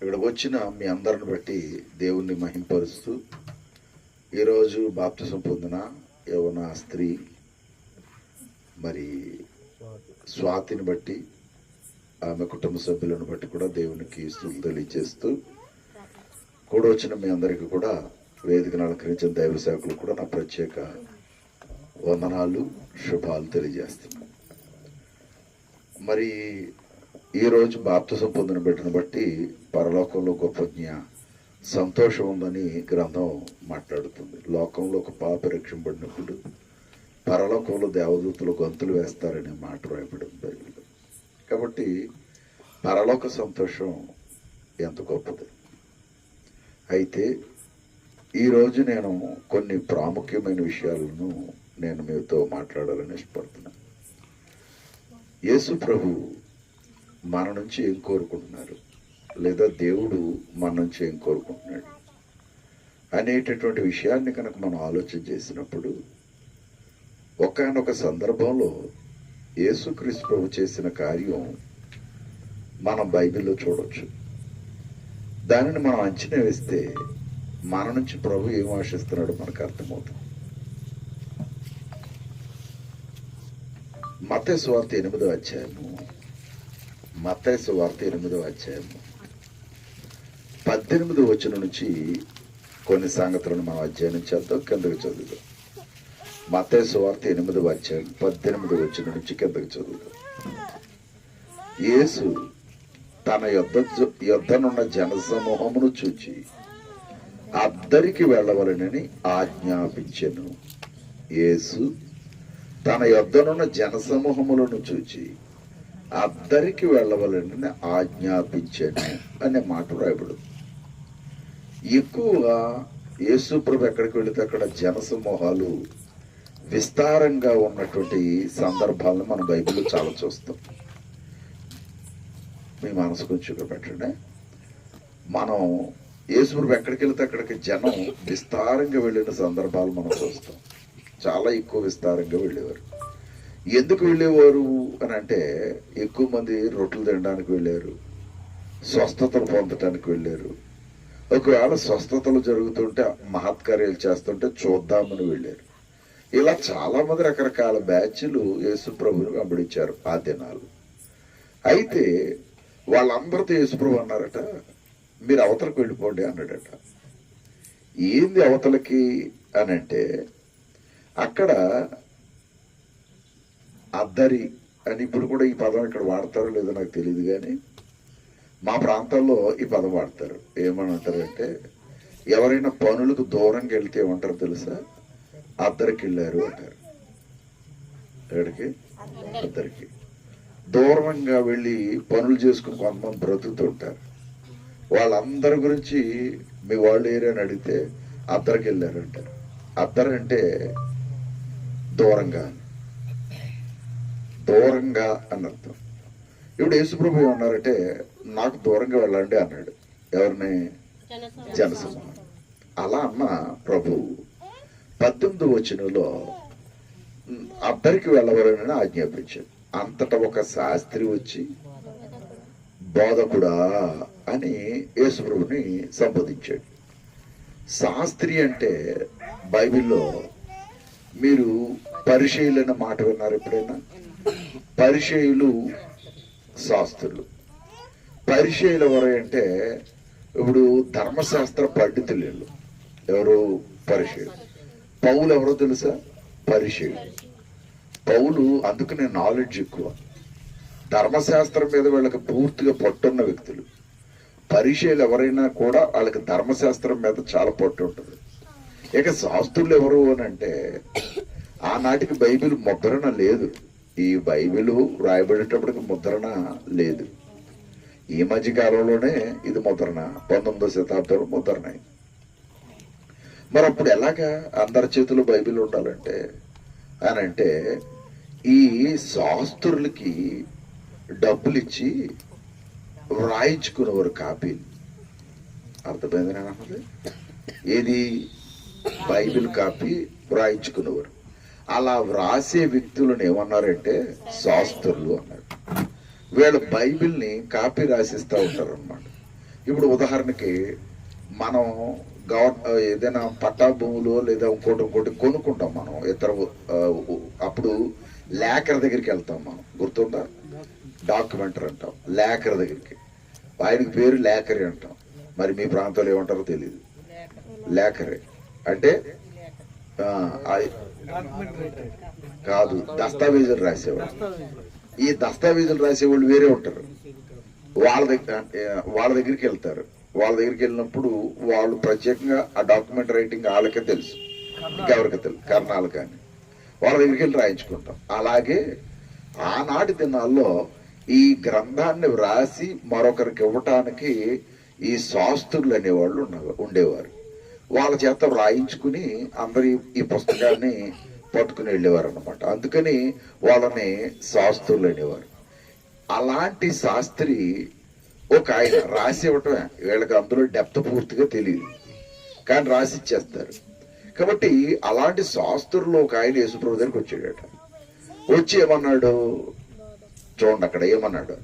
ఇక్కడికి వచ్చిన మీ అందరిని బట్టి దేవుణ్ణి మహింపరుస్తూ ఈరోజు బాప్తిసం పొందిన యవన స్త్రీ మరి స్వాతిని బట్టి ఆమె కుటుంబ సభ్యులను బట్టి కూడా దేవునికి స్తుతులు తెలియజేస్తూ కూడా వచ్చిన మీ అందరికీ కూడా వేదికను అలంకరించిన దైవ సేవకులు కూడా నా ప్రత్యేక వందనాలు శుభాలు తెలియజేస్తున్నాను. మరి ఈరోజు బాప్తిసం పొందిన బిడ్డను బట్టి పరలోకంలో గొప్ప సంతోషం ఉందని గ్రంథం మాట్లాడుతుంది. లోకంలో ఒక పాప రక్షింపబడినప్పుడు పరలోకంలో దేవదూతలు గొంతులు వేస్తారనే మాట రాయబడింది బైబిల్లో. కాబట్టి పరలోక సంతోషం ఎంత గొప్పది. అయితే ఈరోజు నేను కొన్ని ప్రాముఖ్యమైన విషయాలను నేను మీతో మాట్లాడాలని ఇష్టపడుతున్నాను. యేసు ప్రభు మన నుంచి ఏం కోరుకుంటున్నారు, లేదా దేవుడు మన నుంచి ఏం కోరుకుంటున్నాడు అనేటటువంటి విషయాన్ని కనుక మనం ఆలోచన చేసినప్పుడు ఒకానొక సందర్భంలో యేసుక్రీస్తు ప్రభు చేసిన కార్యం మనం బైబిల్లో చూడవచ్చు. దానిని మనం అంచనా వేస్తే మన నుంచి ప్రభు ఏం ఆశిస్తున్నాడో మనకు అర్థమవుతుంది. మత్తయి సువార్త 8వ అధ్యాయము 18వ వచనం నుంచి కొన్ని సంగతులను మనం అధ్యయనం చేద్దాం. కిందకి చదువుదాం. మత్తయి సువార్త 8వ అధ్యాయం 18వ వచనం నుంచి కిందకి చదువుదాం. యేసు తన యొద్దనున్న జనసమూహమును చూచి అద్దరికి వెళ్ళవలనని ఆజ్ఞాపించెను. యేసు తన యొద్దనున్న జనసమూహములను చూచి అద్దరికి వెళ్ళవలనని ఆజ్ఞాపించెను అనే మాట రాయబడు. ఎక్కువగా యేసు ప్రభు ఎక్కడికి వెళితే అక్కడ జనసమూహాలు విస్తారంగా ఉన్నటువంటి సందర్భాలను మనం బైబిల్లో చాలా చూస్తాం. మీ మనసు కొంచెం పెట్టండి. మనం యేసు ప్రభు ఎక్కడికి వెళితే అక్కడికి జనం విస్తారంగా వెళ్ళిన సందర్భాలు మనం చూస్తాం. చాలా ఎక్కువ విస్తారంగా వెళ్ళేవారు. ఎందుకు వెళ్ళేవారు అని అంటే ఎక్కువ మంది రొట్టెలు తినడానికి వెళ్ళారు, స్వస్థతలు పొందటానికి వెళ్ళారు. ఒకవేళ స్వస్థతలు జరుగుతుంటే మహత్కార్యాలు చేస్తుంటే చూద్దామని వెళ్ళారు. ఇలా చాలా మంది రకరకాల బ్యాచ్లు యేసు ప్రభుని వెంబడించారు ఆ దినాలు. అయితే వాళ్ళందరితో యేసు ప్రభు అన్నారట, మీరు అవతలకు వెళ్ళిపోండి అన్నాడట. ఏంది అవతలకి అని అంటే అక్కడ అద్దరి అని ఇప్పుడు కూడా ఈ పదం ఇక్కడ వాడతారో లేదో నాకు తెలియదు, కానీ మా ప్రాంతాల్లో ఈ పదం వాడతారు. ఏమని అంటారంటే ఎవరైనా పనులకు దూరంగా వెళ్తే ఏమంటారు తెలుసా? అద్దరికి వెళ్ళారు అంటారు. ఎక్కడికి? అద్దరికి. దూరంగా వెళ్ళి పనులు చేసుకుని కొంతమంది బ్రతుకుతుంటారు. వాళ్ళందరి గురించి మీ వాళ్ళు ఏరియా అడిగితే అద్దరికి వెళ్ళారు అంటారు. అద్దరు అంటే దూరంగా అని అర్థం. ఇప్పుడు యేసుప్రభు ఏమన్నారంటే నాకు దూరంగా వెళ్ళండి అన్నాడు. ఎవరిని? జనసమూహం. అలా అన్న ప్రభు 18వ వచనంలో అద్దరికి వెళ్ళవలనని ఆజ్ఞాపించాడు. అంతటా ఒక శాస్త్రి వచ్చి బోధకుడా అని యేసుప్రభుని సంబోధించాడు. శాస్త్రి అంటే బైబిల్లో మీరు పరిచయులు అనే మాట విన్నారు ఎప్పుడైనా? పరిచయులు శాస్త్రులు. పరిచయులు ఎవరు అంటే ఇప్పుడు ధర్మశాస్త్ర పండితులు. ఎవరు? పరిచయులు. పౌలు ఎవరో తెలుసా? పరిచయులు. పౌలు అందుకనే నాలెడ్జ్ ఎక్కువ. ధర్మశాస్త్రం మీద వీళ్ళకి పూర్తిగా పట్టున్న వ్యక్తులు. పరిచయులు ఎవరైనా కూడా వాళ్ళకి ధర్మశాస్త్రం మీద చాలా పట్టు ఉంటుంది. ఇక శాస్త్రులు ఎవరు అని అంటే ఆనాటికి బైబిల్ ముద్రణ లేదు. ఈ బైబిల్ రాయబడేటప్పటికి ముద్రణ లేదు. ఈ మధ్య కాలంలోనే ఇది ముద్రణ. 19వ శతాబ్దంలో ముద్రణ అయింది. మరి అప్పుడు ఎలాగా అందరి చేతిలో బైబిల్ ఉండాలంటే అని అంటే ఈ శాస్త్రులకి డబ్బులు ఇచ్చి వ్రాయించుకునేవారు కాపీలు. అర్థమైంది నేను అన్నది? ఏది? బైబిల్ కాపీ వ్రాయించుకునేవారు. అలా వ్రాసే వ్యక్తులను ఏమన్నారంటే శాస్త్రులు అన్నారు. వీళ్ళ బైబిల్ని కాపీ రాసిస్తూ ఉంటారు అన్నమాట. ఇప్పుడు ఉదాహరణకి మనం ఏదైనా పట్టా భూములు లేదా ఇంకోటి కొనుక్కుంటాం మనం ఇతర అప్పుడు లేఖర్ దగ్గరికి వెళ్తాం మనం, గుర్తుందా? డాక్యుమెంటరీ అంటాం, లేఖర్ దగ్గరికి. ఆయనకి పేరు లేఖరి అంటాం, మరి మీ ప్రాంతంలో ఏమంటారో తెలియదు. లేఖరి అంటే కాదు, దస్తావేజులు రాసేవాళ్ళు. ఈ దస్తావేజులు రాసేవాళ్ళు వేరే ఉంటారు. వాళ్ళ దగ్గరికి వెళ్తారు. వాళ్ళ దగ్గరికి వెళ్ళినప్పుడు వాళ్ళు ప్రత్యేకంగా ఆ డాక్యుమెంట్ రైటింగ్ వాళ్ళకే తెలుసు, ఇంకెవరికి తెలుసు, కర్ణాలు కానీ. వాళ్ళ దగ్గరికి వెళ్ళి రాయించుకుంటాం. అలాగే ఆనాటి దినాల్లో ఈ గ్రంథాన్ని వ్రాసి మరొకరికి ఇవ్వటానికి ఈ శాస్త్రులు అనేవాళ్ళు ఉండేవారు. వాళ్ళ చేత వ్రాయించుకుని అందరి ఈ పుస్తకాన్ని పట్టుకుని వెళ్ళేవారు అనమాట. అందుకని వాళ్ళని శాస్త్రులు అనేవారు. అలాంటి శాస్త్రి ఒక ఆయన రాసి ఇవ్వటమే, వీళ్ళకి అందులో డెప్త్ పూర్తిగా తెలియదు కానీ రాసి ఇచ్చేస్తారు. కాబట్టి అలాంటి శాస్త్రులు ఒక ఆయన యేసుప్రభు దగ్గరికి వచ్చాడట. వచ్చి ఏమన్నాడు చూడండి, అక్కడ ఏమన్నాడు,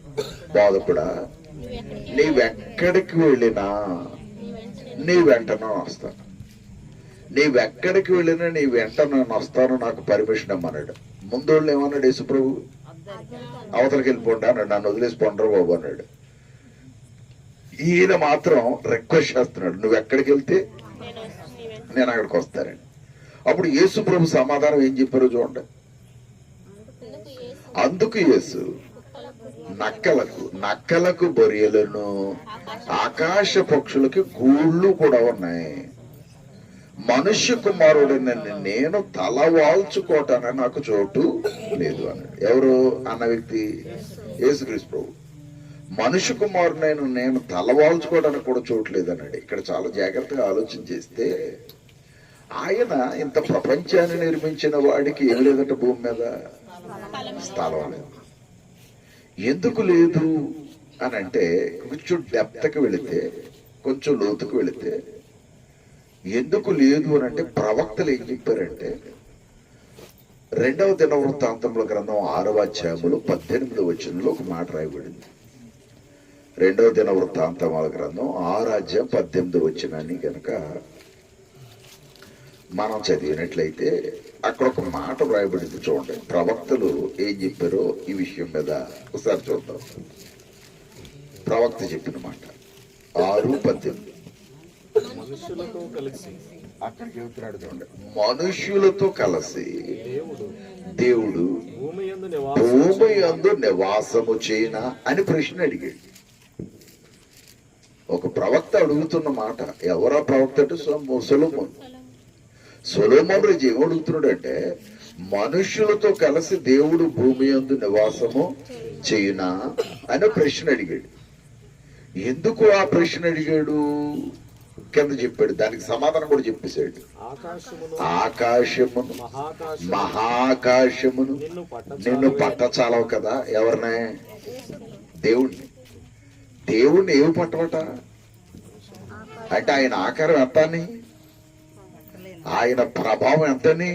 బోధకుడా నీవెక్కడికి వెళ్ళినా నీ వెంటనే వస్తాను, నీవెక్కడికి వెళ్ళినా నీ వెంట నేను వస్తాను, నాకు పర్మిషన్ ఇమ్మన్నాడు. ముందు వాళ్ళు ఏమన్నాడు యేసుప్రభు, అవతలకి వెళ్ళిపోండి అన్నాడు, నన్ను వదిలేసి పొండరు బాబు అన్నాడు. ఈయన మాత్రం రిక్వెస్ట్ చేస్తున్నాడు, నువ్వు ఎక్కడికి వెళ్తే నేను అక్కడికి వస్తానండి. అప్పుడు యేసు ప్రభు సమాధానం ఏం చెప్పారో చూడండి. అందుకు యేసు నక్కలకు బొరియలను ఆకాశ పక్షులకి గూళ్ళు కూడా ఉన్నాయి, మనుష్య కుమారుడిని నేను తల వాల్చుకోవటానికి నాకు చోటు లేదు అన్నాడు. ఎవరు అన్న వ్యక్తి? యేసుక్రీస్తు ప్రభు. మనుష్య కుమారుడైన నేను తల వాల్చుకోవడానికి కూడా చోటు లేదన్నాడు. ఇక్కడ చాలా జాగ్రత్తగా ఆలోచన చేస్తే ఆయన ఇంత ప్రపంచాన్ని నిర్మించిన వాడికి ఏం లేదట భూమి మీద? స్థలం లేదు. ఎందుకు లేదు అని అంటే కొంచెం డెప్త్కి వెళితే, కొంచెం లోతుకు వెళితే ఎందుకు లేదు అని అంటే ప్రవక్తలు ఏం చెప్పారంటే 2వ దినవృత్తాంతముల గ్రంథం 6వ అధ్యాయములో 18వ వచనంలో ఒక మాట రాయబడింది. 2వ దినవృత్తాంతముల గ్రంథం 6వ అధ్యాయం 18వ వచనాన్ని కనుక మనం చదివినట్లయితే అక్కడ ఒక మాట రాయబడింది. చూడండి ప్రవక్తలు ఏం చెప్పారో ఈ విషయం మీద ఒకసారి చూద్దాం. ప్రవక్త చెప్పిన మాట 6:18. అక్కడ చెబుతున్నాడు చూడండి, మనుష్యులతో కలిసి దేవుడు భూమి యందు నివాసము చేయనా అని ప్రశ్న అడిగాడు. ఒక ప్రవక్త అడుగుతున్న మాట. ఎవరా ప్రవక్త అంటే సొలొమోను. సొలొమోను ఏం అడుగుతున్నాడు అంటే మనుష్యులతో కలిసి దేవుడు భూమి యందు నివాసము చేయునా అని ప్రశ్న అడిగాడు. ఎందుకు ఆ ప్రశ్న అడిగాడు కింద చెప్పాడు, దానికి సమాధానం కూడా చెప్పేశాడు. ఆకాశమును మహాకాశమును నిన్ను పట్టచాలవు కదా. ఎవరినే? దేవుణ్ణి ఏమి పట్టవట అంటే ఆయన ఆకారం ఎంతని, ఆయన ప్రభావం ఎంతని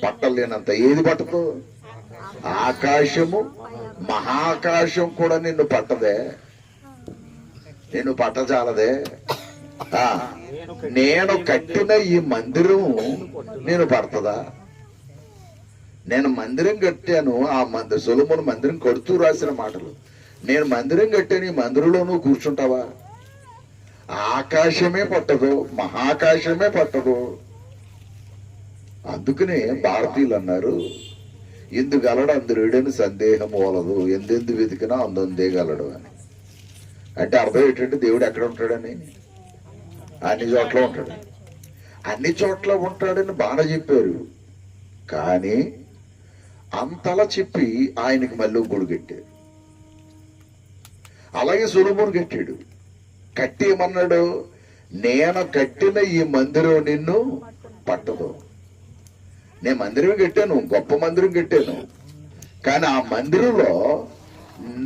పట్టలేనంత. ఏది పట్టదు? ఆకాశము మహాకాశం కూడా నిన్ను పట్టదే, నిన్ను పట్టచాలదే. నేను కట్టిన ఈ మందిరం నేను పడుతుందా? నేను మందిరం కట్టాను, ఆ సొలొమోను మందిరం కడుతూ రాసిన మాటలు. నేను మందిరం కట్టాను, ఈ మందిరంలో నువ్వు కూర్చుంటావా? ఆకాశమే పట్టదు, మహాకాశమే పట్టదు. అందుకనే భారతీయులు అన్నారు, ఇందుగలడు అందురేడని సందేహం వలదు, ఎందెందు వెతికినా అందందే గలడు అని. అంటే అర్థం ఏంటంటే దేవుడు ఎక్కడ ఉంటాడని? అన్ని చోట్ల ఉంటాడు. అన్ని చోట్ల ఉంటాడని బాగా చెప్పారు, కానీ అంతలా చెప్పి ఆయనకి మళ్ళీ గుడి కట్టారు. అలాగే సొలొమోను కట్టాడు. కట్టి ఏమన్నాడు? నేను కట్టిన ఈ మందిరం నిన్ను పట్టదు. నేను మందిరం కట్టాను, గొప్ప మందిరం కట్టాను, కానీ ఆ మందిరంలో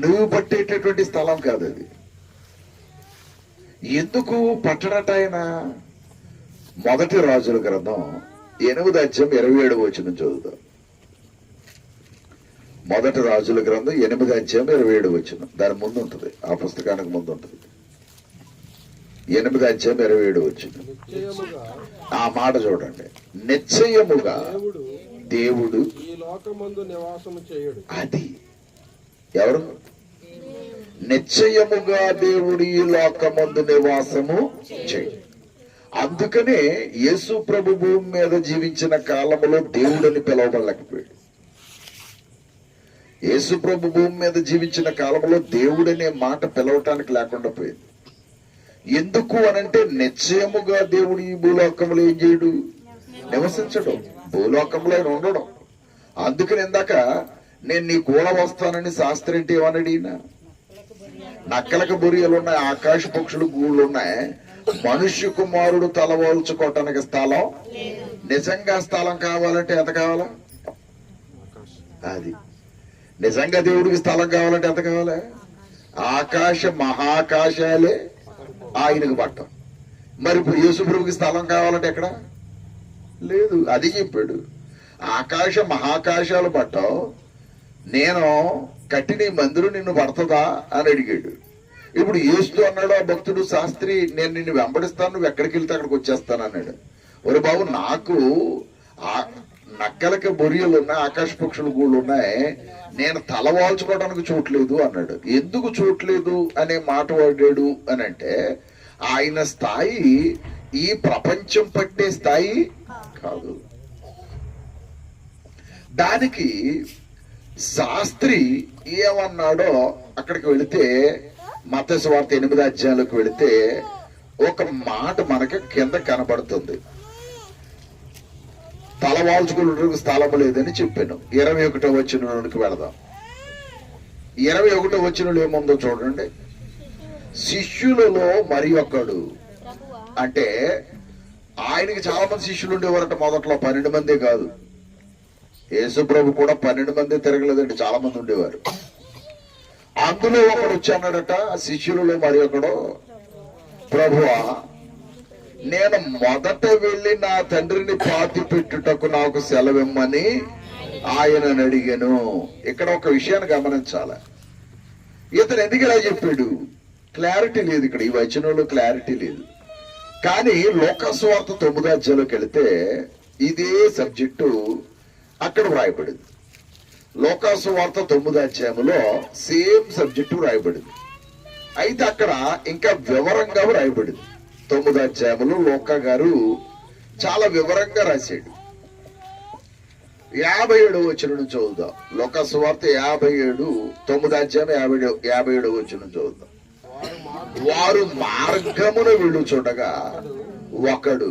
నువ్వు పట్టేటటువంటి స్థలం కాదు అది. ఎందుకు పట్టడట ఆయన? 1 రాజుల గ్రంథం 8వ అధ్యాయం 27వ వచనం చదువుతాం. 1 రాజుల గ్రంథం 8వ అధ్యాయం 27వ వచనం. దాని ముందు ఉంటుంది, ఆ పుస్తకానికి ముందు ఉంటుంది. 8:27 వచ్చింది. నిశ్చయముగా ఆ మాట చూడండి. నిశ్చయముగా దేవుడు దేవుడు ఈ లోకమందు నివాసము చేయడు. అది ఎవరు? నిశ్చయముగా దేవుడు ఈ లోకమందు నివాసము చేయడు. అందుకనే యేసు ప్రభు భూమి మీద జీవించిన కాలంలో దేవుడని పిలవబడలేకపోయాడు. యేసు ప్రభు భూమి మీద జీవించిన కాలంలో దేవుడనే మాట పిలవటానికి లేకుండా పోయింది. ఎందుకు అనంటే నిశ్చయముగా దేవుడు ఈ భూలోకంలో ఏం చేయడు? నివసించడం. భూలోకంలో ఆయన ఉండడం. అందుకని ఇందాక నేను నీ కూడా వస్తానని శాస్త్రి అంటే ఏమన్నాడు ఈయన? నక్కలకు బొరియలు ఉన్నాయి, ఆకాశ పక్షులు గూళ్ళు ఉన్నాయి, మనుష్య కుమారుడు తలవాల్చుకోవటానికి స్థలం. నిజంగా స్థలం కావాలంటే ఎంత కావాలా? అది నిజంగా దేవుడికి స్థలం కావాలంటే ఎంత కావాలి? ఆకాశ మహాకాశాలే ఆయనకు పట్టం. మరి ఇప్పుడు యేసుప్రభుకి స్థలం కావాలంటే ఎక్కడ లేదు. అది చెప్పాడు, ఆకాశ మహాకాశాలు పట్టం, నేను కట్టిన ఈ మందిరం నిన్ను పడుతుందా అని అడిగాడు. ఇప్పుడు యేసు అన్నాడు ఆ భక్తుడు శాస్త్రి, నేను నిన్ను వెంబడిస్తాను, నువ్వు ఎక్కడికి వెళ్తే అక్కడికి వచ్చేస్తాను అన్నాడు. ఒరే బాబు, నాకు నక్కలకి బొరియలు ఉన్నాయి, ఆకాశ పక్షులు గూళ్ళు ఉన్నాయి, నేను తల వాల్చుకోవడానికి చూడలేదు అన్నాడు. ఎందుకు చూడలేదు అనే మాట వాడాడు అని అంటే ఆయన స్థాయి ఈ ప్రపంచం పట్టే స్థాయి కాదు. దానికి శాస్త్రి ఏమన్నాడో అక్కడికి వెళితే మత్తయి సువార్త 8వ అధ్యాయంలోకి వెళితే ఒక మాట మనకి కింద కనబడుతుంది. తలవాల్చుకున్న స్థలం లేదని చెప్పాను. 21వ వచనంలోకి వెళదాం. 21వ వచనంలో ఏముందో చూడండి. శిష్యులలో మరి ఒకడు, అంటే ఆయనకి చాలా మంది శిష్యులు ఉండేవారట మొదట్లో, 12 మందే కాదు. యేసు ప్రభు కూడా 12 మంది తిరగలేదండి, చాలా మంది ఉండేవారు. అందులో ఒకడు వచ్చి అన్నాడట, శిష్యులలో మరి ఒకడు, ప్రభువా, నేను మొదట వెళ్లి నా తండ్రిని పాతి పెట్టుటకు నాకు సెలవిమ్మని ఆయనను అడిగాను. ఇక్కడ ఒక విషయాన్ని గమనించాలి. ఇతను ఎందుకు ఇలా చెప్పాడు? క్లారిటీ లేదు ఇక్కడ, ఈ వచనంలో క్లారిటీ లేదు. కానీ లోకాసు వార్త 9వ అధ్యాయంలోకి వెళితే ఇదే సబ్జెక్టు అక్కడ వ్రాయబడింది. లోకాసు వార్త 9వ అధ్యాయంలో సేమ్ సబ్జెక్టు వ్రాయబడింది. అయితే అక్కడ ఇంకా వివరంగా వ్రాయబడింది. 9వ అధ్యాయంలో లోకా గారు చాలా వివరంగా రాశాడు. 57వ వచనం చదువుదాం. లోకాసు వార్త 57, 9వ అధ్యాయం 57వ వచనం చదువుదాం. వారు మార్గమున వెళ్ళుచుండగా ఒకడు,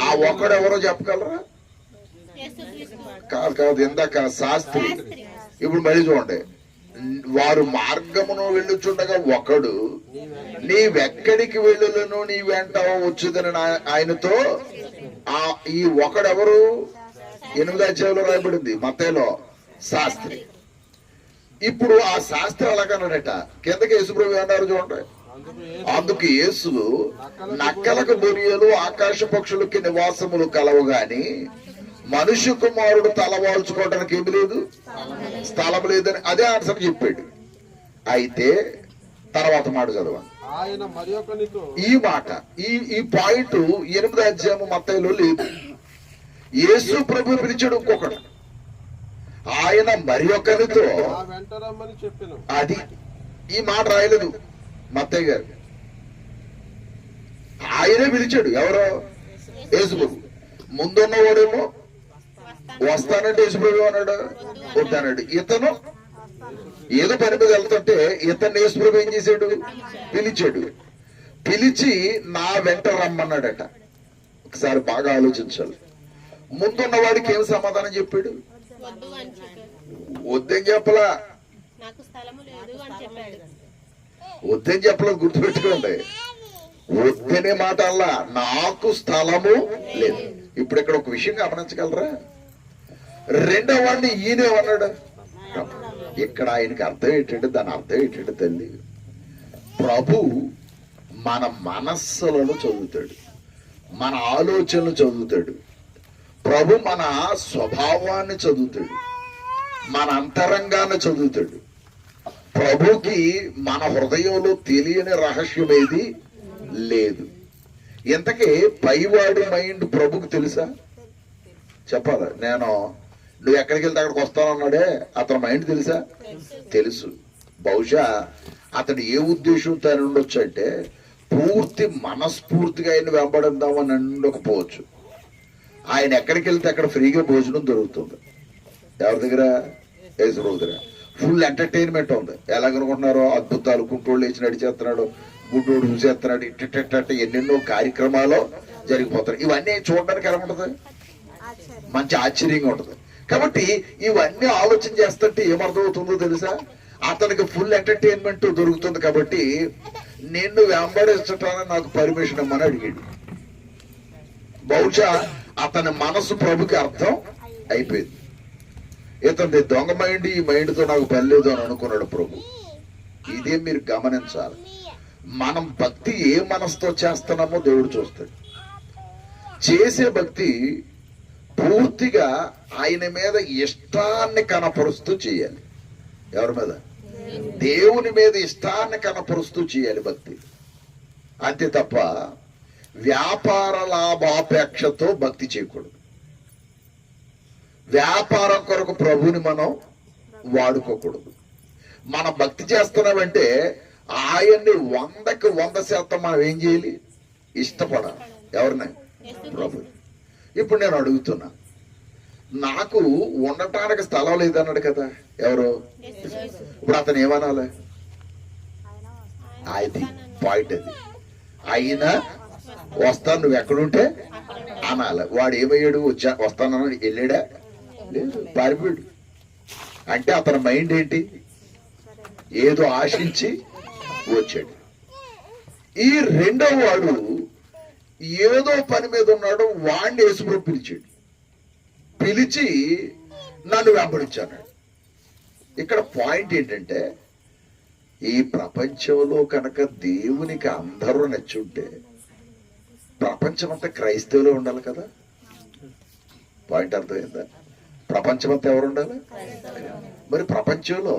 ఆ ఒకడు ఎవరో చెప్పగలరా? కాదు, ఇందాక శాస్త్రి. ఇప్పుడు మళ్ళీ చూడండి. వారు మార్గమును వెళ్ళుచుండగా ఒకడు, నీవెక్కడికి వెళ్ళులను, నీ వెంట వచ్చుదని ఆయనతో. ఈ ఒకడెవరు? 8వ అధ్యాయంలో రాయబడింది మత్తయిలో, శాస్త్రి. ఇప్పుడు ఆ శాస్త్రి అలాగన్నాడట. కిందకి యేసుప్రభు అన్నారు చూడండి. అందుకు యేసు, నక్కలకు బొరియలు ఆకాశ పక్షులకి నివాసములు కలవు గాని మనుష్య కుమారుడు తలవాల్చుకోవడానికి ఏమి లేదు, స్థలం లేదని అదే ఆన్సర్ చెప్పాడు. అయితే తర్వాత మాట చదవండి. ఆయన మరి ఒకనితో, ఈ మాట ఈ పాయింట్ 8వ అధ్యాయం మత్తయిలో లేదు. యేసు ప్రభు పిలిచాడు ఇంకొకడు, ఆయన మరి ఒకరితో నా వెంట రమ్మని చెప్పాను. అది ఈ మాట రాయలేదు మత్తయ్య గారు. ఆయనే పిలిచాడు. ఎవరో? యేసుప్రభు. ముందున్నవాడేమో వస్తానంటే యేసుప్రభు అన్నాడు, వద్దన్నాడు. ఇతను ఏదో పని మీద వెళ్తుంటే ఇతన్ని యేసుప్రభు ఏం చేశాడు? పిలిచాడు. పిలిచి నా వెంట రమ్మన్నాడట. ఒకసారి బాగా ఆలోచించాలి. ముందున్న వాడికి ఏం సమాధానం చెప్పాడు? వద్దని చెప్పలా, వద్దని చెప్పలేదు. గుర్తుపెట్టుకోండి, వద్దనే మాట అల్లా, నాకు స్థలము లేదు. ఇప్పుడు ఇక్కడ ఒక విషయం గమనించగలరా? రెండవ వాడిని ఈయనేమన్నాడు? ఇక్కడ ఆయనకి అర్థం ఏంటంటే, దాని అర్థం ఏంటంటే తల్లి, ప్రభు మన మనస్సులను చదువుతాడు, మన ఆలోచనలు చదువుతాడు. ప్రభు మన స్వభావాన్ని చదువుతాడు, మన అంతరంగాన్ని చదువుతాడు. ప్రభుకి మన హృదయంలో తెలియని రహస్యం ఏది లేదు. ఇంతకీ పైవాడి మైండ్ ప్రభుకు తెలుసా? చెప్పాలా? నువ్వు ఎక్కడికి వెళ్తే అక్కడికి వస్తానన్నాడే, అతని మైండ్ తెలుసా? తెలుసు. బహుశా అతడు ఏ ఉద్దేశంతో అని ఉండొచ్చు అంటే పూర్తి మనస్ఫూర్తిగా ఆయన వెంబడిద్దామని ఉండకపోవచ్చు. ఆయన ఎక్కడికి వెళ్తే అక్కడ ఫ్రీగా భోజనం దొరుకుతుంది. ఎవరి దగ్గర? యేసు దగ్గర. ఫుల్ ఎంటర్టైన్మెంట్ ఉంది. ఎలాగనుకుంటున్నారో, అద్భుతాలు, కుంటోళ్ళు లేచి నడిచేస్తున్నాడు, గుడ్డోడు చూసేస్తున్నాడు, ఇట్ట ఎన్నెన్నో కార్యక్రమాలు జరిగిపోతాయి. ఇవన్నీ చూడడానికి ఎలా ఉంటుంది? మంచి ఆశ్చర్యంగా ఉంటుంది. కాబట్టి ఇవన్నీ ఆలోచన చేస్తుంటే ఏమర్థమవుతుందో తెలుసా? అతనికి ఫుల్ ఎంటర్టైన్మెంట్ దొరుకుతుంది. కాబట్టి నిన్ను వెంబడించటానికి నాకు పర్మిషన్ ఇమ్మని అడిగాడు. బహుశా అతని మనసు ప్రభుకి అర్థం అయిపోయింది. ఇతని దొంగ మైండ్, ఈ మైండ్తో నాకు పని లేదు అని అనుకున్నాడు ప్రభు. ఇదే మీరు గమనించాలి. మనం భక్తి ఏ మనసుతో చేస్తున్నామో దేవుడు చూస్తాడు. చేసే భక్తి పూర్తిగా ఆయన మీద ఇష్టాన్ని కనపరుస్తూ చేయాలి. ఎవరి మీద? దేవుని మీద ఇష్టాన్ని కనపరుస్తూ చేయాలి భక్తి. అంతే తప్ప వ్యాపార లాభాపేక్షతో భక్తి చేయకూడదు. వ్యాపారం కొరకు ప్రభుని మనం వాడుకోకూడదు. మనం భక్తి చేస్తున్నామంటే ఆయన్ని 100% మనం ఏం చేయాలి? ఇష్టపడాలి. ఎవరిని? ప్రభు. ఇప్పుడు నేను అడుగుతున్నా, నాకు ఉండటానికి స్థలం లేదన్నాడు కదా ఎవరు? ఇప్పుడు అతను ఏమనాలి? అది పాయింట్. అది అయినా వస్తాను నువ్వు ఎక్కడుంటే అనాలి. వాడు ఏమయ్యాడు? వస్తానన్నాడు, వెళ్ళాడా? లేదు, పారిపోయాడు. అంటే అతని మైండ్ ఏంటి? ఏదో ఆశించి వచ్చాడు. ఈ రెండవ వాడు ఏదో పని మీద ఉన్నాడు, వాడిని యేసుప్రభు పిలిచాడు. పిలిచి నన్ను వెంబడించాడు. ఇక్కడ పాయింట్ ఏంటంటే, ఈ ప్రపంచంలో కనుక దేవునికి అందరూ నచ్చుంటే ప్రపంచం అంతా క్రైస్తవులే ఉండాలి కదా. పాయింట్ అర్థమైందా? ప్రపంచం అంతా ఎవరు ఉండాలి? మరి ప్రపంచంలో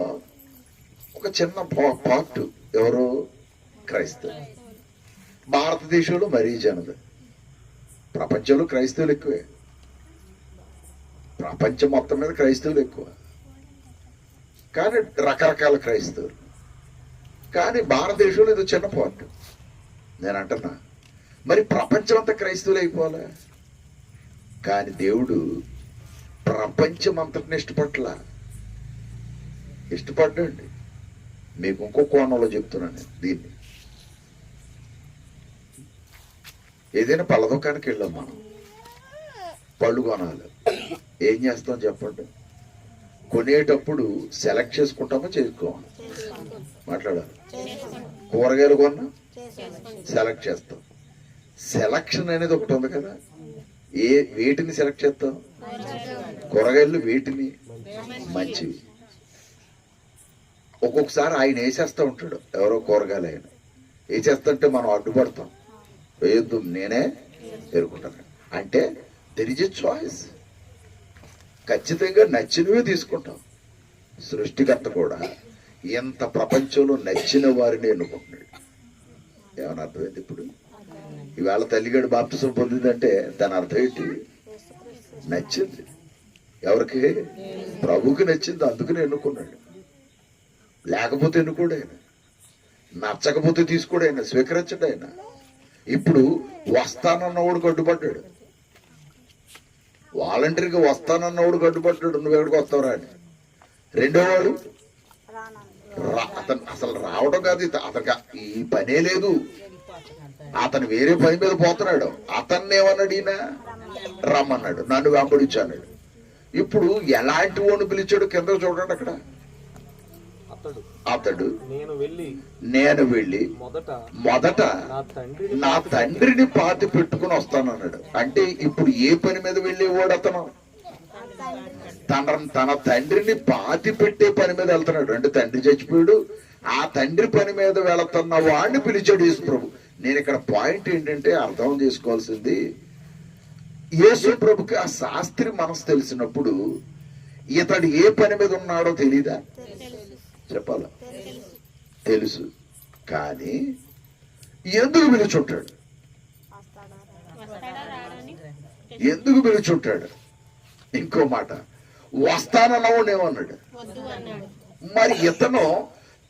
ఒక చిన్న పార్ట్ ఎవరు? క్రైస్తవులు. భారతదేశంలో మరీ జనది. ప్రపంచంలో క్రైస్తవులు ఎక్కువే. ప్రపంచం మొత్తం మీద క్రైస్తవులు ఎక్కువ, కానీ రకరకాల క్రైస్తవులు. కానీ భారతదేశంలో ఇది చిన్న పార్ట్. నేను అంటున్నా, మరి ప్రపంచం అంతా క్రైస్తవులు అయిపోవాలా? కానీ దేవుడు ప్రపంచం అంతటిని ఇష్టపడ్డండి. మీకు ఇంకో కోణంలో చెప్తున్నాను నేను దీన్ని. ఏదైనా పళ్ళ దుకాణానికి వెళ్ళాం మనం, పళ్ళు కొనాలి. ఏం చేస్తాం చెప్పండి? కొనేటప్పుడు సెలెక్ట్ చేసుకుంటామా చేసుకోవాలి? మాట్లాడాలి. కూరగాయలు కొన్నా సెలెక్ట్ చేస్తాం. సెలక్షన్ అనేది ఒకటి ఉంది కదా. వేటిని సెలెక్ట్ చేస్తాం? కూరగాయలు వేటిని? మంచివి. ఒక్కొక్కసారి ఆయన వేసేస్తూ ఉంటాడు, ఎవరో కూరగాయలు ఆయన వేసేస్తుంటే మనం అడ్డుపడతాం. వేయొద్దు, నేనే ఎరుకుంటాను అంటే దెర్ ఇస్ ఎ చాయిస్. ఖచ్చితంగా నచ్చినవే తీసుకుంటాం. సృష్టికర్త కూడా ఎంత ప్రపంచంలో నచ్చిన వారిని ఎన్నుకుంటున్నాడు. ఏమన్నా అర్థమైంది? ఇప్పుడు ఈవేళ తల్లిగడు బాప్తిసం పొందిందంటే దాని అర్థం ఏంటి? నచ్చింది. ఎవరికి? ప్రభుకి నచ్చింది, అందుకని ఎన్నుకున్నాడు. లేకపోతే ఎన్నుకోడు ఆయన. నచ్చకపోతే తీసుకోడు ఆయన, స్వీకరించడు ఆయన. ఇప్పుడు వస్తానన్నవాడు కట్టుబడ్డాడు. వాలంటీర్గా వస్తానన్నవాడు కట్టుబడ్డాడు. నువ్వు ఎక్కడికి వస్తావురా అని. రెండోవాడు అతను అసలు రావడం కాదు, అతనికి ఈ పనే లేదు. అతను వేరే పని మీద పోతున్నాడు. అతన్ని ఏమన్నాడు ఈయన? రమ్మన్నాడు, నన్ను వెంబడించాడు. ఇప్పుడు ఎలాంటి వాడిని పిలిచాడు? కింద చూడండి అక్కడ. అతడు నేను వెళ్ళి మొదట నా తండ్రిని పాతి పెట్టుకుని వస్తానన్నాడు. అంటే ఇప్పుడు ఏ పని మీద వెళ్ళేవాడు అతను? తన తండ్రిని పాతి పెట్టే పని మీద వెళ్తున్నాడు. అంటే తండ్రి చచ్చిపోయాడు, ఆ తండ్రి పని మీద వెళుతున్న వాడిని పిలిచాడు యేసు ప్రభు. నేను ఇక్కడ పాయింట్ ఏంటంటే అర్థం చేసుకోవాల్సింది, యేసు ప్రభుకి ఆ శాస్త్రి మనసు తెలిసినప్పుడు ఇతడు ఏ పని మీద ఉన్నాడో తెలీదా? చెప్పాలా? తెలుసు. కానీ ఎందుకు పిలుచుంటాడు? ఎందుకు పిలుచుంటాడు? ఇంకో మాట, వస్తానన్నవాడు ఏమన్నాడు? మరి ఇతను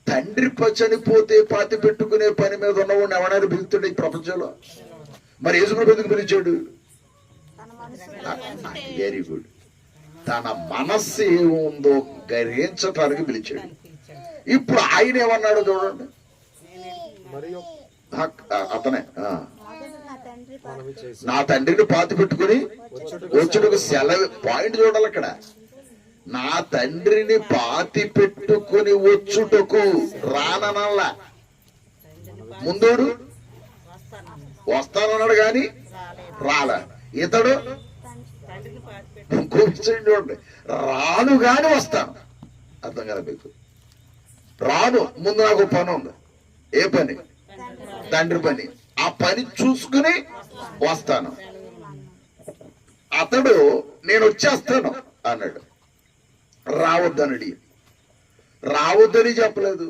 తండ్రి చనిపోతే పాతి పెట్టుకునే పని మీద ఉన్నవాడిని ఎవరైనా పిలుస్తాడు ఈ ప్రపంచంలో? మరి యేసుప్రభు ఎందుకు పిలిచాడు? Very good. తన మనస్సు ఏముందో గ్రహించటానికి పిలిచాడు. ఇప్పుడు ఆయన ఏమన్నాడు చూడండి. అతనే నా తండ్రిని పాతి పెట్టుకుని వచ్చుటకు సెలవు. పాయింట్ చూడాలి అక్కడ. నా తండ్రిని పాతి పెట్టుకుని వచ్చుటకు రాననల్లా. ముందోడు వస్తానన్నాడు గాని రాలా. ఇతడు చూడండి, రాను గాని వస్తాను. అర్థం కదా మీకు? రాను, ముందు నాకు పని ఉంది. ఏ పని? తండ్రి పని. ఆ పని చూసుకుని వస్తాను. అతడు నేను వచ్చేస్తాను అన్నాడు. రావద్దనడి. రావద్దని చెప్పలేదు,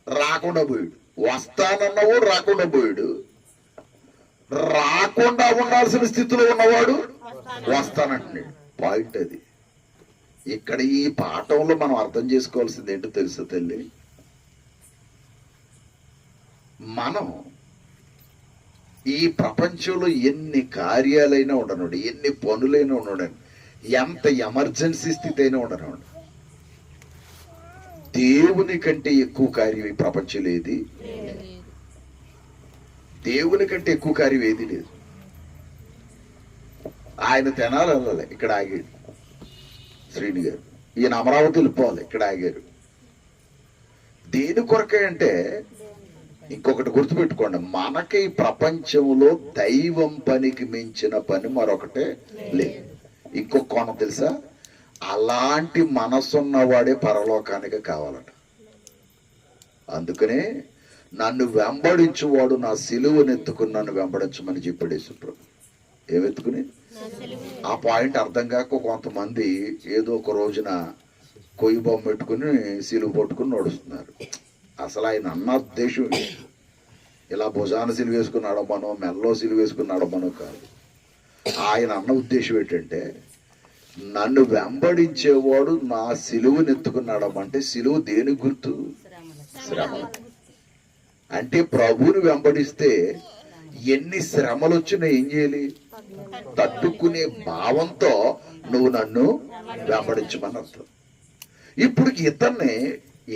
రాకుండా పోయాడు. వస్తానన్నవాడు రాకుండా పోయాడు. రాకుండా ఉండాల్సిన స్థితిలో ఉన్నవాడు వస్తానంటున్నాడు. పాయింట్ అది. ఇక్కడ ఈ పాఠంలో మనం అర్థం చేసుకోవాల్సింది ఏంటో తెలుసా తల్లి? మనం ఈ ప్రపంచంలో ఎన్ని కార్యాలైనా ఉండనండి, ఎన్ని పనులైనా ఉండనండి, ఎంత ఎమర్జెన్సీ స్థితి అయినా ఉండనండి, దేవుని కంటే ఎక్కువ కార్యం ఈ ప్రపంచంలో ఏది? దేవుని కంటే ఎక్కువ కార్యం ఏది లేదు. ఆయన తెనాలి, ఇక్కడ ఆగాడు. శ్రీని గారు ఈయన అమరావతి వెళ్ళిపోవాలి, ఇక్కడ ఆగారు. దేని కొరకే అంటే, ఇంకొకటి గుర్తుపెట్టుకోండి, మనకి ఈ ప్రపంచంలో దైవం పనికి మించిన పని మరొకటే లేదు. ఇంకొక కోణం తెలుసా? అలాంటి మనసున్నవాడే పరలోకానికి కావాలట. అందుకనే నన్ను వెంబడించువాడు నా సిలువనెత్తుకుని నన్ను వెంబడించమని చెప్పాడు యేసుప్రభు. ఏమెత్తుకుని? ఆ పాయింట్ అర్థం కాక కొంతమంది ఏదో ఒక రోజున కొయ్యి బొమ్మ పెట్టుకుని సిలువ పట్టుకుని నడుస్తున్నారు. అసలు ఆయన అన్న ఉద్దేశం ఇలా భుజాన సిలువ వేసుకుని నడమనో, మెల్లో సిలువ వేసుకుని నడమనో కాదు. ఆయన అన్న ఉద్దేశం ఏంటంటే, నన్ను వెంబడించేవాడు నా సిలువను ఎత్తుకుని నడమంటే, సిలువ దేని గుర్తు? శ్రమ. అంటే ప్రభువుని వెంబడిస్తే ఎన్ని శ్రమలు వచ్చినా ఏం చేయాలి? తట్టుకునే భావంతో నువ్వు నన్ను వెంబడించమని అర్థం. ఇప్పుడు ఇతన్ని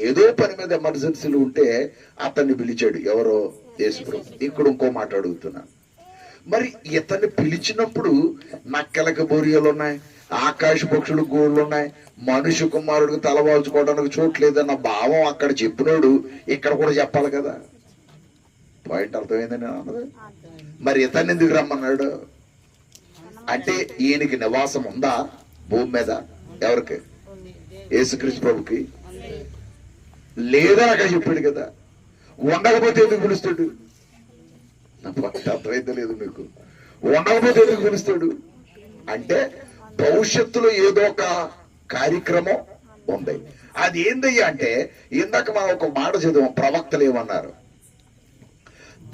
ఏదో పని మీద ఎమర్జెన్సీలు ఉంటే అతన్ని పిలిచాడు. ఎవరో? యేసుప్రభు. ఇక్కడ ఇంకో మాట అడుగుతున్నాను. మరి ఇతన్ని పిలిచినప్పుడు నక్కలకి బొరియలు ఉన్నాయి, ఆకాశ పక్షులు గోళ్ళు ఉన్నాయి, మనుష్య కుమారుడికి తలవాల్చుకోవడానికి చోట్లేదన్న భావం అక్కడ చెప్పినోడు ఇక్కడ కూడా చెప్పాలి కదా. పాయింట్ అర్థమైందని నేను అన్నది. మరి ఇతన్ని ఎందుకు రమ్మన్నాడు అంటే, ఈయనకి నివాసం ఉందా భూమి మీద? ఎవరికి? యేసుక్రీస్తు ప్రభుకి లేదా అక్కడ చెప్పాడు కదా. ఉండకపోతే ఎందుకు పిలుస్తాడు? నా పాయింట్ అర్థమైతే లేదు మీకు. ఉండకపోతే ఎందుకు పిలుస్తాడు అంటే, భవిష్యత్తులో ఏదో ఒక కార్యక్రమం ఉంది. అది ఏందయ్యా అంటే, ఇందాక మనం ఒక మాట చదివాం, ప్రవక్తలు ఏమన్నారు?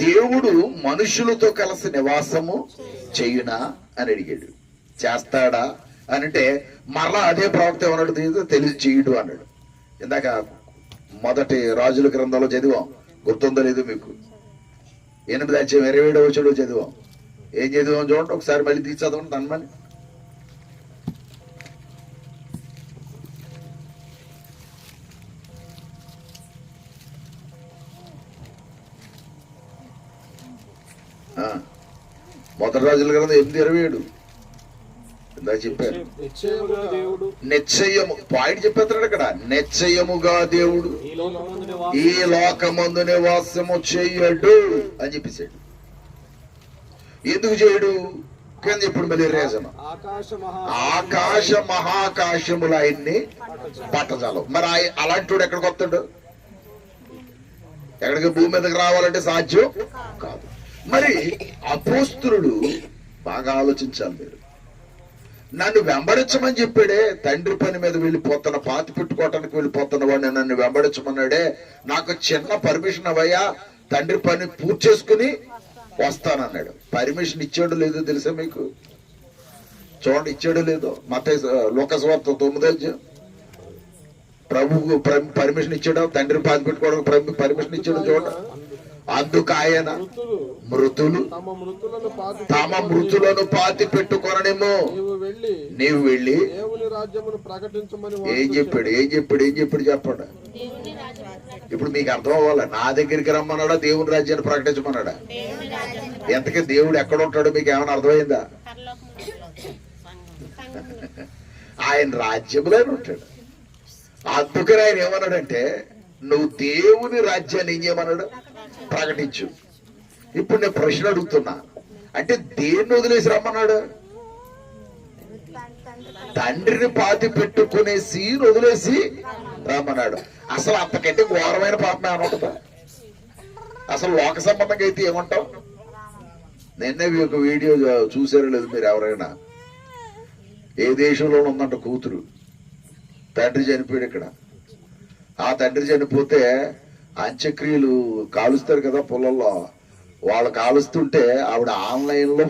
దేవుడు మనుషులతో కలిసి నివాసము చేయునా అని అడిగాడు. చేస్తాడా అని అంటే, మరలా అదే ప్రవక్త ఏమన్నాడు తెలిసి చేయడు అన్నాడు. ఇందాక మొదటి రాజుల గ్రంథంలో చదివాం, గుర్తుందో లేదు మీకు? 8:27 చదివాం. ఏం చదివాం చూడండి ఒకసారి, మళ్ళీ తీసి చదవండి తనమని. మొదటి రాజుల గ్రంథం 8:27 ఇందాక చెప్పారు. నిశ్చయము పాయింట్ చెప్పేస్తాడు ఇక్కడ. నిశ్చయముగా దేవుడు ఈ లోకమందు నివాసము చెయ్యడు అని చెప్పేశాడు. ఎందుకు చేయడు? కింద ఇప్పుడు మళ్ళీ రీజన్, ఆకాశ మహాకాశములు ఆయన్ని పట్టజాలవు. మరి అలాంటి వాడు ఎక్కడికి వస్తాడు? ఎక్కడికి? భూమి మీదకి రావాలంటే సాధ్యం కాదు. మరి అపోస్తులుడు బాగా ఆలోచించాలి మీరు. నన్ను వెంబడించమని చెప్పాడే, తండ్రి పని మీద వెళ్ళిపోతున్న, పాతి పెట్టుకోవటానికి వెళ్ళిపోతున్న వాడిని నన్ను వెంబడించమన్నాడే. నాకు చిన్న పర్మిషన్ అవయ్యా, తండ్రి పని పూర్తి చేసుకుని వస్తానన్నాడు. పర్మిషన్ ఇచ్చాడు లేదో తెలుసా మీకు? చూడండి, ఇచ్చాడు లేదో. మత్తయి లూకాసు వార్త 9వ అధ్యాయం. ప్రభువు పర్మిషన్ ఇచ్చాడు, తండ్రిని పాతి పెట్టుకోవడానికి పర్మిషన్ ఇచ్చాడు. చూడండి, అందుకు ఆయన మృతులు తమ మృతులను పాతి పెట్టుకొననేమో నీవు వెళ్ళి దేవుని రాజ్యమును ప్రకటించమని ఏం చెప్పాడు చెప్పండి. ఇప్పుడు మీకు అర్థం అవ్వాలి. నా దగ్గరికి రమ్మన్నాడా, దేవుని రాజ్యాన్ని ప్రకటించమన్నాడా? ఎంతకీ దేవుడు ఎక్కడ ఉంటాడో మీకు ఏమైనా అర్థమైందా? ఆయన రాజ్యంలోనే ఉంటాడు. అందుకని ఆయన ఏమన్నాడంటే, నువ్వు దేవుని రాజ్యాన్ని ఏం చేయమన్నాడు? ప్రకటించు. ఇప్పుడు నేను ప్రశ్న అడుగుతున్నా, అంటే దేన్ని వదిలేసి రమ్మన్నాడు? తండ్రిని పాతి పెట్టుకునే సీన్ వదిలేసి రమ్మన్నాడు. అసలు అంతకంటే ఘోరమైన పాపమే అనుకుంటా. అసలు లోక సంబంధంగా అయితే ఏమంటావు? నిన్నే ఒక వీడియో చూసారో లేదు మీరు ఎవరైనా? ఏ దేశంలో ఉందంట కూతురు, తండ్రి చనిపోయాడు ఇక్కడ. ఆ తండ్రి చనిపోతే అంత్యక్రియలు కాలుస్తారు కదా పొలంలో, వాళ్ళు కాలుస్తుంటే ఆవిడ ఆన్లైన్ లో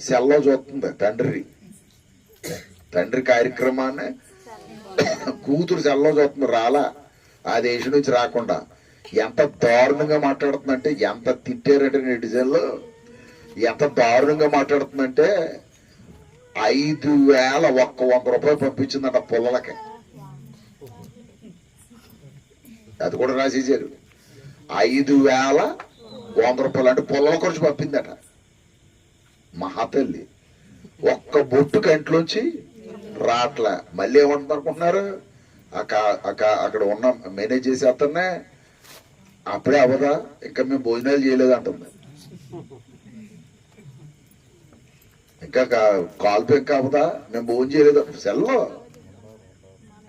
సెల్లో చూస్తుంది తండ్రి కార్యక్రమాన్ని. కూతురు సెల్లో చూస్తుంది, రాలా ఆ దేశం నుంచి రాకుండా. ఎంత దారుణంగా మాట్లాడుతుందంటే, ఎంత తిట్టారట నెటిజన్లు, ఎంత దారుణంగా మాట్లాడుతుందంటే 5,000 100 రూపాయలు పంపించిందంట పొల్లలకి. అది కూడా రాసేసారు. 5,100 రూపాయలు అంటే పొలాల ఖర్చు పంపిందట మహాతల్లి. ఒక్క బొట్టు కంట్లోంచి రాట్లా. మళ్ళీ ఏమంటుంది అనుకుంటున్నారు? అక్కడ ఉన్న మేనేజ్ చేసి అతన్నే అప్పుడే అవదా, ఇంకా మేము భోజనాలు చేయలేదు అంటుంది. ఇంకా కాల్పు ఇంకా అవదా, మేము భోజనం చేయలేదు సెల్లో.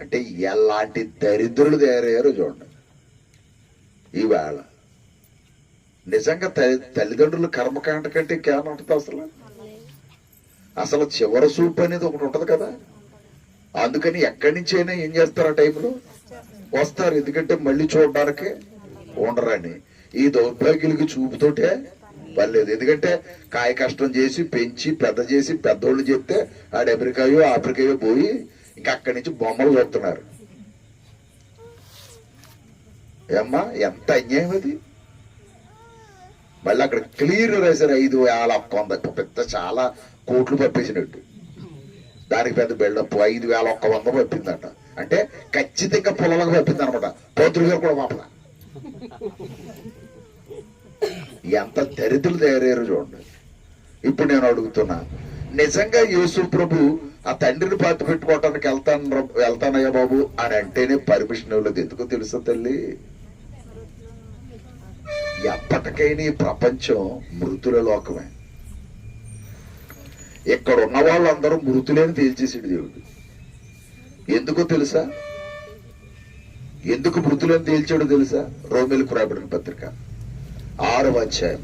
అంటే ఎలాంటి దరిద్రులు తయారయ్యారో చూడండి ఈవేళ. నిజంగా తల్లిదండ్రులు కర్మకాండ కంటే ఇంకేమైనా ఉంటుంది? అసలు చివరి చూపు అనేది ఒకటి ఉంటది కదా. అందుకని ఎక్కడి నుంచి అయినా ఏం చేస్తారు, ఆ టైంలో వస్తారు. ఎందుకంటే మళ్ళీ చూడడానికి ఉండరని. ఈ దౌర్భాగ్యులకి చూపుతోటే పర్లేదు. ఎందుకంటే కాయ కష్టం చేసి పెంచి పెద్ద చేసి పెద్దోళ్ళు చెప్తే ఆడు అమెరికాయో ఆఫ్రికాయో పోయి ఇంకా అక్కడి నుంచి బొమ్మలు చూస్తున్నారు. ఏమ్మా ఎంత అన్యాయం అది. మళ్ళీ అక్కడ క్లియర్ రాశారు 5,100. పెద్ద చాలా కోట్లు పంపేసినట్టు. దానికి పెద్ద బిల్డప్ 5,100 పంపిందట. అంటే ఖచ్చితంగా పొలాలకు పంపింది అనమాట. పౌత్రులు గారు కూడా మాపల. ఎంత దరిద్రులు తయారయ్యారు చూడండి. ఇప్పుడు నేను అడుగుతున్నా, నిజంగా యేసు ప్రభు ఆ తండ్రిని పాతి పెట్టుకోవటానికి వెళ్తానయ్యా బాబు అని అంటేనే పర్మిషన్ ఇవ్వలేదు. ఎందుకో తెలుసా తల్లి? ఎప్పటికైనా ఈ ప్రపంచం మృతుల లోకమే. ఇక్కడ ఉన్న వాళ్ళందరూ మృతులేని తేల్చేసాడు దేవుడు. ఎందుకో తెలుసా? ఎందుకు మృతులను తేల్చాడో తెలుసా? రోమీయులకు రాయబడిన పత్రిక 6వ అధ్యాయం.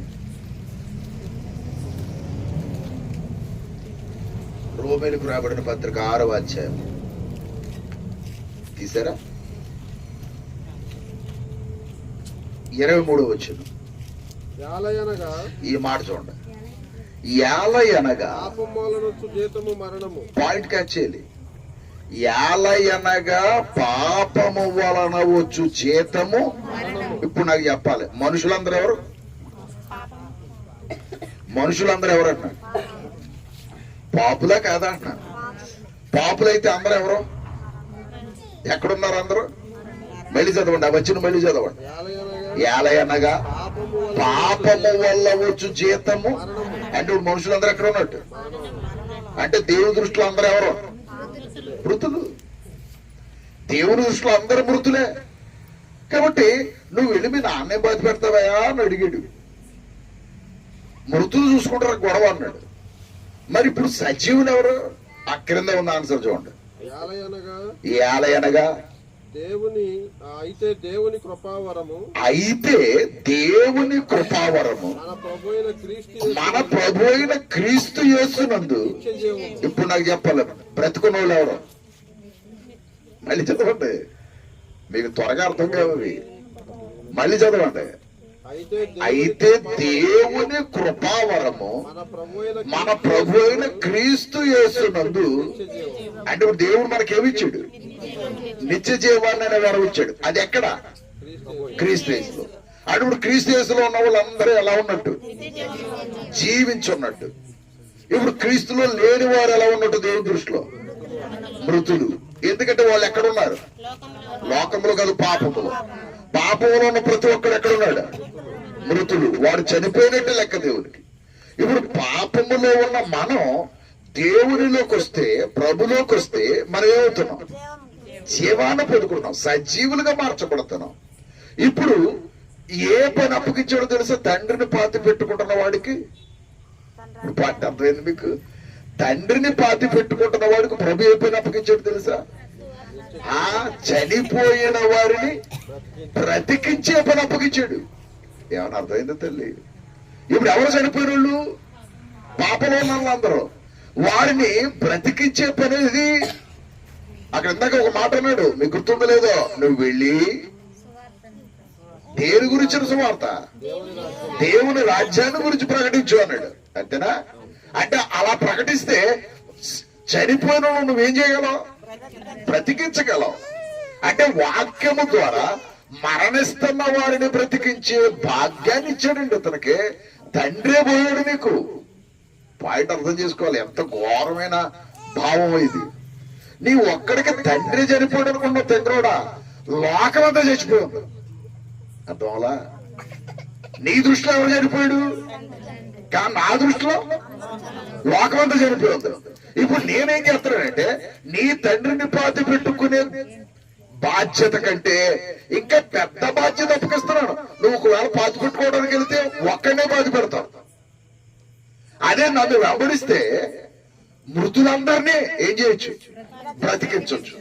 రోమీయులకు రాయబడిన పత్రిక 6వ అధ్యాయం తీసారా? 23వ వచనం. ఈ మాట చూడండి. ఏలయనగా పాయింట్ క్యాచ్ చేయాలి. ఏలయనగా పాపము వలన వచ్చు జీతము. ఇప్పుడు నాకు చెప్పాలి, మనుషులందరూ ఎవరు? మనుషులందరూ ఎవరన్నా? పాపులే కాదా అంటున్నా? పాపులైతే అందరూ ఎవరు? ఎక్కడున్నారు అందరూ? మళ్ళీ చదవండి, ఆ వచ్చిన మళ్ళీ చదవండి. ఏలయనగా పాపము వల్ల వచ్చు జీతము అంటే మనుషులందరూ ఎక్కడ ఉన్నట్టు? అంటే దేవుని దృష్టిలో అందరూ ఎవరు? మృతులు. దేవుని దృష్టిలో అందరూ మృతులే. కాబట్టి నువ్వు వెళ్ళి మీ నాన్నే బాధ పెడతావా అని అడిగాడు. మృతులు చూసుకుంటారు గొడవ అన్నాడు. మరి ఇప్పుడు సజీవులు ఎవరు? అక్కడిందే ఉన్న ఆన్సర్ చూడండి. ఏలయనగా అయితే దేవుని కృపావరము మన ప్రభు అయిన క్రీస్తు యేసునందు. ఇప్పుడు నాకు చెప్పాలి, బ్రతుకున్న వాళ్ళు ఎవరు? మళ్ళీ చదవండి, మీకు త్వరగా అర్థం కావాలి. మళ్ళీ చదవండి. అయితే దేవుని కృపావరము మన ప్రభు అయిన క్రీస్తు యేసునందు, అంటే ఇప్పుడు దేవుడు మనకేమిచ్చాడు? నిత్య జీవాన్ని అనే వరం ఇచ్చాడు. అది ఎక్కడ? క్రీస్తు యేసులో. అంటే ఇప్పుడు క్రీస్తు యేసులో ఉన్న వాళ్ళందరూ ఎలా ఉన్నట్టు? జీవించున్నట్టు. ఇప్పుడు క్రీస్తులో లేని వారు ఎలా ఉన్నట్టు దేవుని దృష్టిలో? మృతులు. ఎందుకంటే వాళ్ళు ఎక్కడున్నారు? లోకంలో కాదు, పాపములో. పాపంలో ఉన్న ప్రతి ఒక్కడు ఎక్కడున్నాడు? మృతులు. వాడు చనిపోయినట్టు లెక్క దేవునికి. ఇప్పుడు పాపములో ఉన్న మనం దేవునిలోకి వస్తే, ప్రభులోకి వస్తే మనం ఏమవుతున్నాం? జీవాన్ని పొందుకుంటున్నాం, సజీవులుగా మార్చబడుతున్నాం. ఇప్పుడు ఏ పని అప్పగించాడో తెలుసా? తండ్రిని పాతి పెట్టుకుంటున్న వాడికి పాట అర్థమైంది మీకు? తండ్రిని పాతి పెట్టుకుంటున్న వాడికి ప్రభు ఏ పని అప్పగించాడు తెలుసా? ఆ చనిపోయిన వారిని బ్రతికించే పని అప్పగించాడు. ఏమన్నా అర్థమైందో తల్లి? ఇప్పుడు ఎవరు చనిపోయిన వాళ్ళు? పాపలో ఉన్న వాళ్ళందరూ. వారిని బ్రతికించే పని ఇది. అక్కడ ఇందాక ఒక మాట అన్నాడు, మీకు గుర్తుందో లేదో, నువ్వు వెళ్ళి దేని గురించిన సువార్త? దేవుని రాజ్యాన్ని గురించి ప్రకటించు అన్నాడు. అంతేనా? అంటే అలా ప్రకటిస్తే చనిపోయిన నువ్వేం చేయగలవు? బ్రతికించగలవు. అంటే వాక్యము ద్వారా మరణిస్తున్న వారిని బ్రతికించే భాగ్యాన్ని ఇచ్చాడండి అతనికి. తండ్రే పోయాడు నీకు. పాయింట్ అర్థం చేసుకోవాలి. ఎంత ఘోరమైన భావం ఇది. నీ ఒక్కడికి తండ్రి చనిపోయాడు అనుకున్నావు. తండ్రిడా లోకమంతా చచ్చిపోయింది. అర్థంలా? నీ దృష్టిలో ఎవరు చనిపోయాడు? కానీ నా దృష్టిలో లోకమంతా చనిపోయింది. ఇప్పుడు నేనేం చేస్తున్నానంటే, నీ తండ్రిని పాతి పెట్టుకునే బాధ్యత కంటే ఇంకా పెద్ద బాధ్యత అప్పగిస్తున్నాను. నువ్వు ఒకవేళ పాతి పెట్టుకోవడానికి వెళితే ఒక్కడనే బాధ పెడతావు. అదే నన్ను వెంబడిస్తే మృతులందరినీ ఏం చేయొచ్చు? బ్రతికించవచ్చు.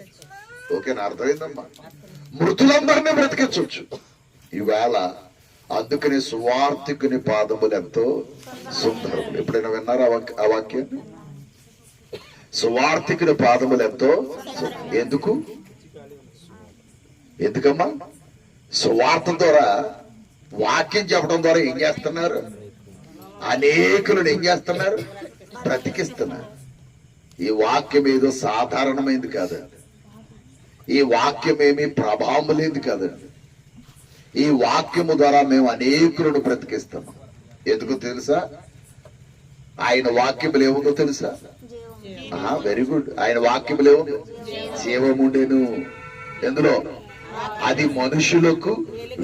ఓకేనా? అర్థమైందమ్మా? మృతులందరినీ బ్రతికించవచ్చు ఈవేళ. అందుకని సువార్తికుని పాదములు ఎంతో సుందరములు. ఎప్పుడైనా విన్నారా ఆ వాక్యాన్ని? సువార్తికుని పాదములు ఎంతో. ఎందుకమ్మా? సువార్త ద్వారా, వాక్యం చెప్పడం ద్వారా ఏం చేస్తున్నారు? అనేకులను ఏం చేస్తున్నారు? బ్రతికిస్తున్నారు. ఈ వాక్యం ఏదో సాధారణమైంది కాదండి. ఈ వాక్యం ఏమీ ప్రభావం లేదు కాదండి. ఈ వాక్యము ద్వారా మేము అనేకులను బ్రతికిస్తున్నాం. ఎందుకు తెలుసా? ఆయన వాక్యములు ఏముందో తెలుసా? Very good. ఆయన వాక్యములు ఏముందో? జీవముండెను. ఎందులో? అది మనుషులకు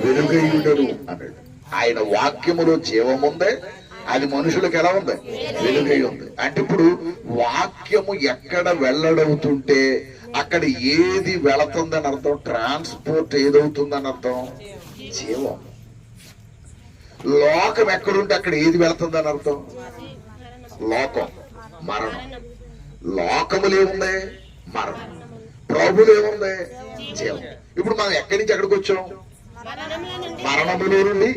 వెలుగయుండెను అన్నాడు. ఆయన వాక్యములో జీవముందే, అది మనుషులకు ఎలా ఉంది? వెలుగై ఉంది. అంటే ఇప్పుడు వాక్యము ఎక్కడ వెల్లడవుతుంటే అక్కడ ఏది వెళుతుందని అర్థం? ట్రాన్స్పోర్ట్ ఏదవుతుందని అర్థం? జీవం. లోకం ఎక్కడుంటే అక్కడ ఏది వెళుతుందని అర్థం? లోకం, మరణం. లోకములేముంది? మరణం. ప్రభులేముంది? జీవం. ఇప్పుడు మనం ఎక్కడి నుంచి ఎక్కడికి వచ్చాం? మరణములో నుండి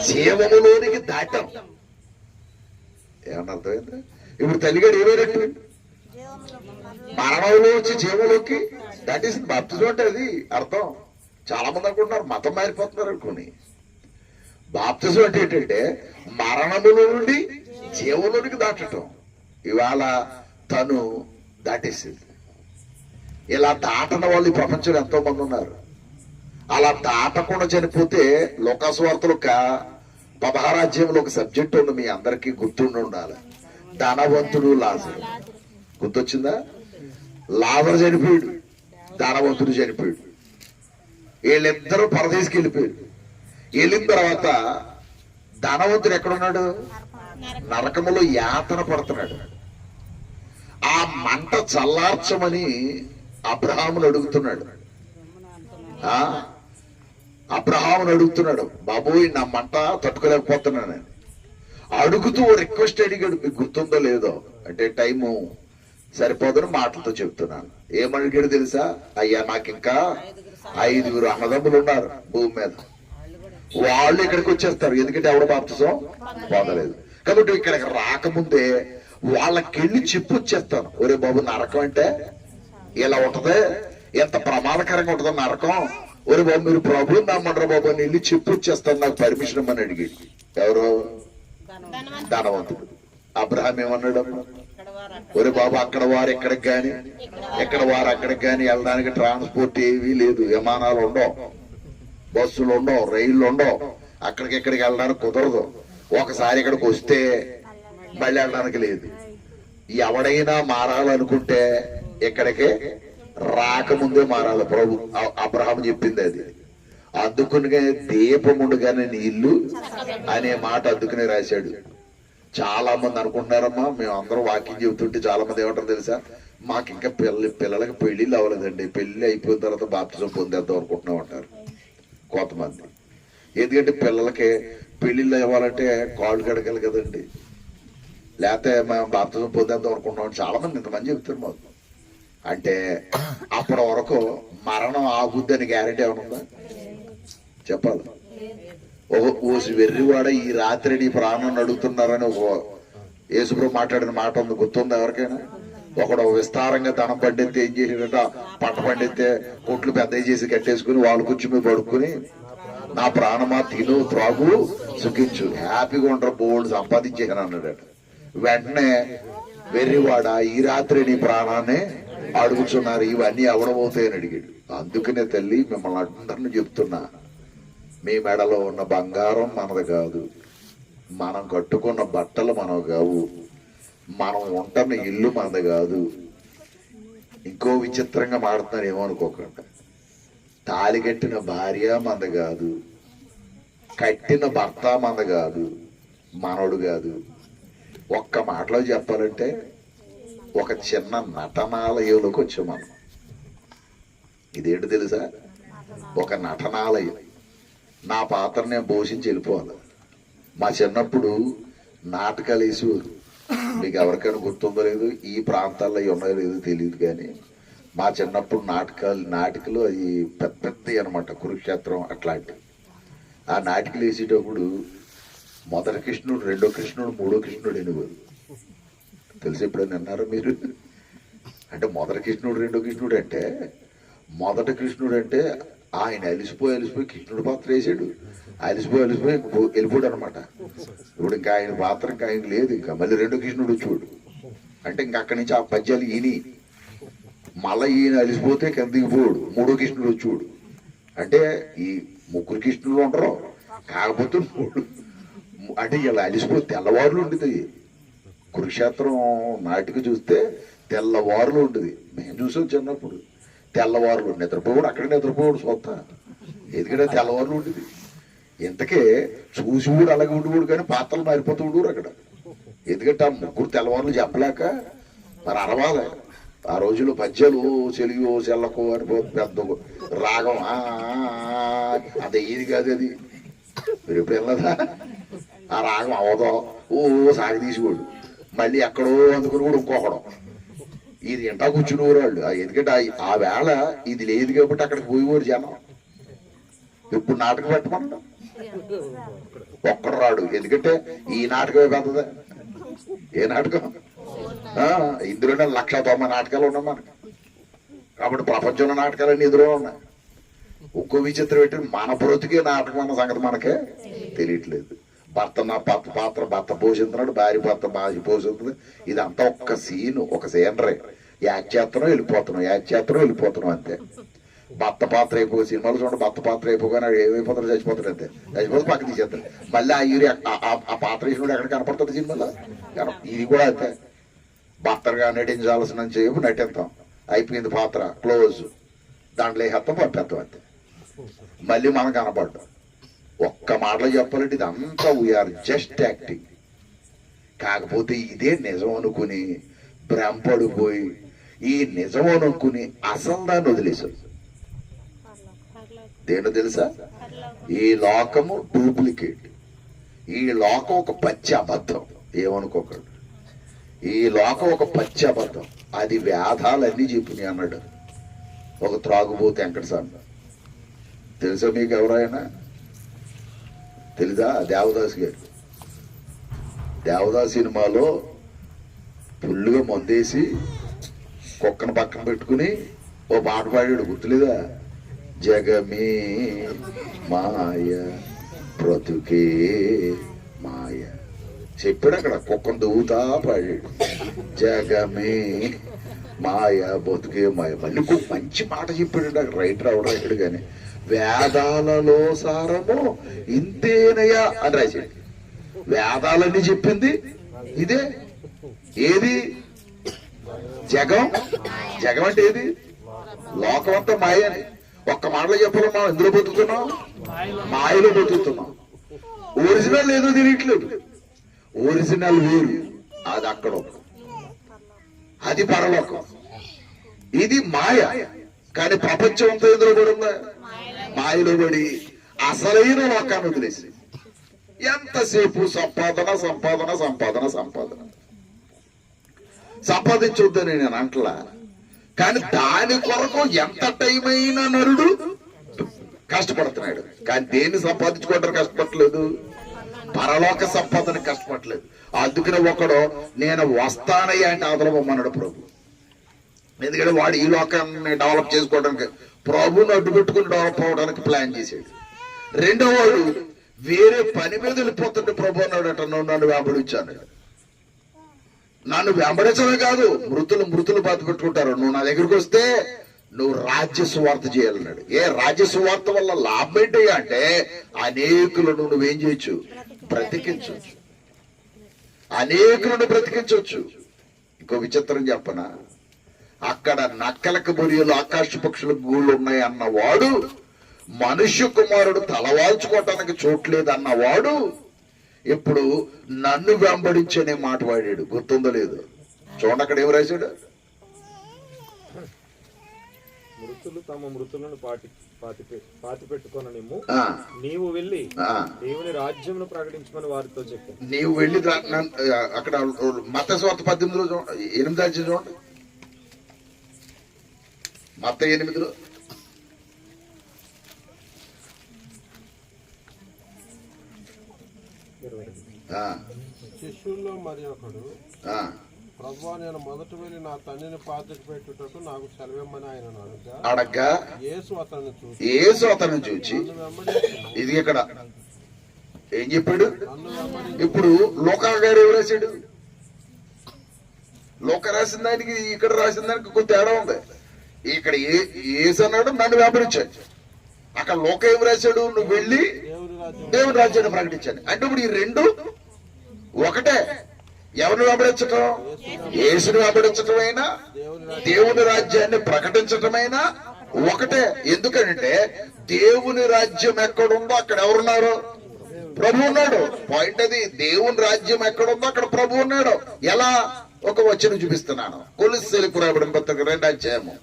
జీవములోనికి దాటాం. ఏమన్నా అర్థమైందా? ఇప్పుడు తల్లిగాడు ఏమైనట్టు? మరణంలో వచ్చి జీవంలోకి. దట్ ఈస్ బాప్తిజం అంటే అది అర్థం. చాలా మంది అనుకుంటున్నారు మతం మారిపోతున్నారు అనుకుని. బాప్తిజం అంటే ఏంటంటే మరణములో నుండి జీవంలోనికి దాటటం. ఇవాళ తను దాటేసింది. ఇలా దాటన వాళ్ళు ఈ ప్రపంచంలో ఎంతో మంది ఉన్నారు. అలా దాటకుండా చనిపోతే లోకాసు వార్తలు 16వ అధ్యాయంలో ఒక సబ్జెక్ట్ ఉంది, మీ అందరికీ గుర్తుండి ఉండాలి. ధనవంతుడు లాజరు. గుర్తొచ్చిందా? లాజరు చనిపోయాడు, ధనవంతుడు చనిపోయాడు. వీళ్ళిద్దరూ పరదేశికి వెళ్ళిపోయారు. వెళ్ళిన తర్వాత ధనవంతుడు ఎక్కడున్నాడు? నరకములో యాతన పడుతున్నాడు. ఆ మంట చల్లార్చమని అబ్రహామును అడుగుతున్నాడు. అబ్రహామును అడుగుతున్నాడు, బాబోయ్ నా మంట తట్టుకోలేకపోతున్నాను. అడుగుతూ రిక్వెస్ట్ అడిగాడు. మీకు గుర్తుందో లేదో, అంటే టైము సరిపోదని మాటలతో చెప్తున్నాను. ఏమడిగాడు తెలుసా? అయ్యా నాకు ఇంకా 5 అన్నదమ్ములు ఉన్నారు భూమి మీద. వాళ్ళు ఇక్కడికి వచ్చేస్తారు, ఎందుకంటే ఎవరు బాప్తిజం పొందలేదు. కాబట్టి ఇక్కడికి రాకముందే వాళ్ళకెళ్ళి చెప్పు వచ్చేస్తాను. ఒరే బాబు, నరకం అంటే ఇలా ఉంటది, ఎంత ప్రమాదకరంగా ఉంటుందో నరకం. ఒరే బాబు మీరు ప్రభుని నమ్మంటారు బాబు అని వెళ్ళి చెప్పు వచ్చేస్తాను నాకు పర్మిషన్ ఇమ్మని అడిగాడు. ఎవరు? ధనవంతుడు. అబ్రహాం ఏమన్నాడు? ఒరే బాబు అక్కడ వారు ఎక్కడికి గాని ఎక్కడ వారు అక్కడికి గాని వెళ్ళడానికి ట్రాన్స్పోర్ట్ ఏమీ లేదు, విమానాలు ఉండవు, బస్సులు ఉండవు, రైళ్లు ఉండవు, అక్కడికి వెళ్ళడానికి కుదరదు. ఒకసారి ఇక్కడికి వస్తే మళ్ళీ వెళ్ళడానికి లేదు. ఎవడైనా మారాలనుకుంటే ఇక్కడికి రాకముందే మారాలి. ప్రభు అబ్రహాం చెప్పింది అది. అందుకుని దీపముండుగానే నీళ్లు అనే మాట అందుకునే రాశాడు. చాలా మంది అనుకుంటున్నారమ్మా, మేము అందరం వాకింగ్ చెబుతుంటే చాలా మంది ఏమంటారు తెలుసా, మాకు ఇంకా పిల్లలకి పెళ్లిళ్ళు అవ్వలేదండి, పెళ్లి అయిపోయిన తర్వాత బాప్తిజం పొందేద్దాం అనుకుంటున్నాం అంటారు కొంతమంది. ఎందుకంటే పిల్లలకి పెళ్లిళ్ళు అవ్వాలంటే కాళ్ళు కడగాలి కదండి, లేకపోతే మేము బాప్తిజం పొందేద్దాం అనుకుంటున్నాం చాలా మంది ఇంతమంది చెప్తారు మాకు. అంటే అప్పటి వరకు మరణం ఆగుద్దని గ్యారెంటీ ఏమైనా ఉందా? చెప్పాలి. ఓసి వెర్రివాడ ఈ రాత్రి నీ ప్రాణాన్ని అడుగుతున్నారని యేసుప్రభు మాట్లాడిన మాట ఉంది, గుర్తుందా ఎవరికైనా? ఒకడు విస్తారంగా ధనం పండితే ఏం చేసాడట, పంట పండితే కొట్లు పెద్దవి చేసి కట్టేసుకుని వాళ్ళు కూర్చు మీద పడుకుని నా ప్రాణమా తిను త్రాగు సుఖించు హ్యాపీగా ఉండరు బోల్డ్ సంపాదించాను అన్నాడట. వెంటనే వెర్రివాడ ఈ రాత్రి నీ ప్రాణాన్ని అడుగుతున్నారు, ఇవన్నీ ఎవడబోతాయని అడిగాడు. అందుకనే తల్లి మిమ్మల్ని అందరిని చెప్తున్నా, మీ మెడలో ఉన్న బంగారం మనది కాదు, మనం కట్టుకున్న బట్టలు మనవి కావు, మనం ఉంటున్న ఇల్లు మనది కాదు. ఇంకో విచిత్రంగా మాడుతున్నారు ఏమనుకోకుండా, తాళి కట్టిన భార్య మంద కాదు, కట్టిన భర్త మంద కాదు, మనోడు కాదు. ఒక్క మాటలో చెప్పాలంటే ఒక చిన్న నటనాలయంలోకి వచ్చాం మనం. ఇదేంటి తెలుసా? ఒక నటనాలయం. నా పాత్ర నేను పోషించి వెళ్ళిపోవాలి. మా చిన్నప్పుడు నాటకాలు వేసేవారు. మీకు ఎవరికైనా గుర్తుందో లేదు, ఈ ప్రాంతాల్లో ఉన్నాయో లేదో తెలియదు, కానీ మా చిన్నప్పుడు నాటికలు అవి పెద్ద పెద్దవి అనమాట, కురుక్షేత్రం అట్లాంటివి. ఆ నాటికలు వేసేటప్పుడు మొదటి కృష్ణుడు, రెండో కృష్ణుడు, మూడో కృష్ణుడు అనేవారు. తెలిసి ఎప్పుడైనా విన్నారా మీరు? అంటే మొదటి కృష్ణుడు, రెండో కృష్ణుడు అంటే, మొదటి కృష్ణుడు అంటే ఆయన అలిసిపోయి కృష్ణుడు పాత్ర వేసాడు, అలిసిపోయి వెళ్ళిపోయాడు అనమాట. ఇప్పుడు ఇంకా ఆయన పాత్ర ఇంకా ఆయన లేదు. ఇంకా మళ్ళీ రెండో కృష్ణుడు చూడు అంటే ఇంకా అక్కడి నుంచి ఆ పద్యాలు ఈని మళ్ళీ ఈయన అలిసిపోతే కిందకి పోడు, మూడో కృష్ణుడు చూడు. అంటే ఈ ముగ్గురు కృష్ణుడు ఉండరు, కాకపోతే మూడు అంటే ఇలా అలిసిపోతే తెల్లవారులు ఉండేది. కురుక్షేత్రం నాటిక చూస్తే తెల్లవారులు ఉండేది. మేము చూసాం చిన్నప్పుడు తెల్లవారులు. నిద్రపోడు, అక్కడ నిద్రపోడు సొంత, ఎందుకంటే తెల్లవారులు ఉండేది. ఇంతకే చూసి కూడా అలాగే ఉండేవాడు, కానీ పాత్రలు మారిపోతూ ఉండేవారు అక్కడ. ఎందుకంటే ఆ ముగ్గురు తెల్లవారులు చెప్పలేక మరి అరవాలి. ఆ రోజుల్లో పద్యాలు చెలియో చెల్లకు అని పెద్ద రాగం అంత ఇది కాదు అది. మీరు ఎప్పుడు వెళ్ళదా? ఆ రాగం అవదో సాగి తీసుకోడు, మళ్ళీ ఎక్కడో అందుకుని కూడా ఇంకొకడం ఇది ఎంటా కూర్చునేవారు వాళ్ళు. ఎందుకంటే ఆ వేళ ఇది లేదు కాబట్టి అక్కడికి పోయేవారు జనం. ఇప్పుడు నాటకం పెట్టమన్నా ఒక్కడు రాడు, ఎందుకంటే ఈ నాటకమే పెద్దదా. ఏ నాటకం? ఇందులోనే 190 నాటకాలు ఉన్నాయి మనకి. కాబట్టి ప్రపంచంలో నాటకాలన్నీ ఇందులో ఉన్నాయి. ఒక్కో విచిత్రం ఏంటి, మన బ్రతుకే నాటకం అన్న సంగతి మనకే తెలియట్లేదు. భర్త పోషిస్తున్నాడు, భార్య భర్త పోషిస్తుంది. ఇదంతా ఒక్క సీను, ఒక సీనరీ. యాడ్ చేస్తున్నాం వెళ్ళిపోతున్నాం అంతే. భర్త పాత్ర అయిపోయి సినిమాలు చూడండి, భర్త పాత్ర అయిపోగానే ఏమైపోతారు, చచ్చిపోతారు అంతే. చచ్చిపోతే పక్క తీసేస్తారు. మళ్ళీ ఆ పాత్ర వేసినోడు ఎక్కడ కనపడుతుంది సినిమాలో? ఇది కూడా అంతే. భర్తగా నటించాల్సిన చెప్పు నటిస్తాం, అయిపోయింది పాత్ర క్లోజ్, దాంట్లో హత్తం పంపేస్తాం అంతే. మళ్ళీ మనం కనపడ్డాం. ఒక్క మాటలో చెప్పాలంటే ఇదంతా వీఆర్ జస్ట్ యాక్టింగ్. కాకపోతే ఇదే నిజం అనుకుని భ్రమపడిపోయి ఈ నిజం అనుకుని అసలు దాన్ని వదిలేశారు. దేని తెలుసా? ఈ లోకము డూప్లికేట్, ఈ లోకం ఒక పచ్చి అబద్ధం. ఏమనుకోకండి, ఈ లోకం ఒక పచ్చి అబద్ధం. అది వేదాలన్నీ చెప్పినాయి అన్నాడు ఒక త్రాగుబోతు వెంకటస్వామి. తెలుసా మీకు? ఎవరైనా తెలీదా? దేవదాస్ గారు. దేవదాస్ సినిమాలో ఫుల్లుగా మందేసి కుక్కను పక్కన పెట్టుకుని ఓ పాట పాడాడు, గుర్తులేదా? జగమే మాయ బ్రతుకే మాయ చెప్పాడు అక్కడ కుక్కను దూతా పాడాడు. జగమే మాయ బతుకే మాయ. మళ్ళీ ఇంకొక మంచి మాట చెప్పాడు అక్కడ రైటర్ అవడాడు కానీ వేదాలలో సారము ఇంతేనయ్యా అని రాశాడు. వేదాలన్నీ చెప్పింది ఇదే. ఏది జగం? జగం అంటే ఏది? లోకం అంతా మాయ అని ఒక్క మాటలో చెప్పాలి. మనం ఎందులో బతుకుతున్నాం? మాయలో బతుకుతున్నాం. ఒరిజినల్ ఏదో తెలియట్లేదు. ఒరిజినల్ వేరు, అది అక్కడ, అది పరలోకం, ఇది మాయ. కానీ ప్రపంచం అంతా ఎందులో పడి ఉందా? మాయలో పడి అసలైన లోకాన్ని వదిలేసి ఎంతసేపు సంపాదన సంపాదన సంపాదన సంపాదన. సంపాదించొద్దని నేను అంటలా, కానీ దాని కొరకు ఎంత టైం అయినా నరుడు కష్టపడుతున్నాడు. కానీ దేన్ని సంపాదించుకోవడానికి కష్టపడలేదు, పరలోక సంపాదన కష్టపడలేదు. అందుకనే ఒకడు నేను వస్తానయ్యా అంటే ఆదరవమ్మన్నాడు ప్రభు. ఎందుకంటే వాడు ఈ లోకాన్ని డెవలప్ చేసుకోవడానికి ప్రభుని అడ్డు పెట్టుకుని డెవలప్ అవడానికి ప్లాన్ చేశాడు. రెండో వాడు వేరే పని మీద వెళ్ళిపోతుంటే ప్రభు అన్నాడట, నువ్వు నన్ను వెంబడించాను. నన్ను వెంబడించడమే కాదు, మృతులు బాధ పెట్టుకుంటారు. నువ్వు నా దగ్గరికి వస్తే నువ్వు రాజ్య సువార్త చేయాలన్నాడు. రాజ్య సువార్త వల్ల లాభం ఏంటయ్యా అంటే అనేకులను నువ్వేం చేయొచ్చు? బ్రతికించవచ్చు. అనేకులను బ్రతికించవచ్చు. ఇంకో విచిత్రం చెప్పనా, అక్కడ నక్కలకు బొరియలు ఆకాశ పక్షులకు గూళ్ళు ఉన్నాయి అన్నవాడు, మనుష్య కుమారుడు తలవాల్చుకోవటానికి చోట్లేదు అన్నవాడు ఇప్పుడు నన్ను వెంబడించనే మాట వాడాడు. గుర్తుందో లేదు? చూడండి అక్కడ ఏం రాశాడు? మృతులు తమ మృతులను పాతి పెట్టుకొననిమ్ము, నీవు వెళ్ళి దేవుని రాజ్యమును ప్రకటించమని వారితో చెప్పాను. నీవు వెళ్ళి అక్కడ మత్తయి సువార్త 18లో 8 చూడండి. మత్తయి 8లో శిష్యుల్లో మరి ఒకడు, ప్రభువా నేను మొదట వెళ్ళి నా తండ్రిని పాతికి పెట్టుటకు నాకు సెలవిమ్మని ఆయన అడగ్గా యేసు అతన్ని చూచి ఇది ఇక్కడ ఏం చెప్పాడు? ఇప్పుడు లోకా గారు ఎవరు రాశాడు? లోక రాసిన దానికి ఇక్కడ రాసిన దానికి కొంత తేడా ఉంది. ఇక్కడ యేసు అన్నాడు నన్ను వెంబడించాడు. అక్కడ లోక ఏం రాశాడు? నువ్వు వెళ్ళి దేవుని రాజ్యాన్ని ప్రకటించాను. అంటే ఇప్పుడు ఈ రెండు ఒకటే. ఎవరిని వెంబడించటం? యేసుని వెంబడించటమైనా దేవుని రాజ్యాన్ని ప్రకటించటమైనా ఒకటే. ఎందుకంటే దేవుని రాజ్యం ఎక్కడుందో అక్కడ ఎవరున్నారు? ప్రభు ఉన్నాడు. పాయింట్ అది. దేవుని రాజ్యం ఎక్కడుందో అక్కడ ప్రభు ఉన్నాడు. ఎలా? ఒక వచనం చూపిస్తున్నాను. కొలస్సీలకు రాయబడిన పత్రిక 2వ అధ్యాయము.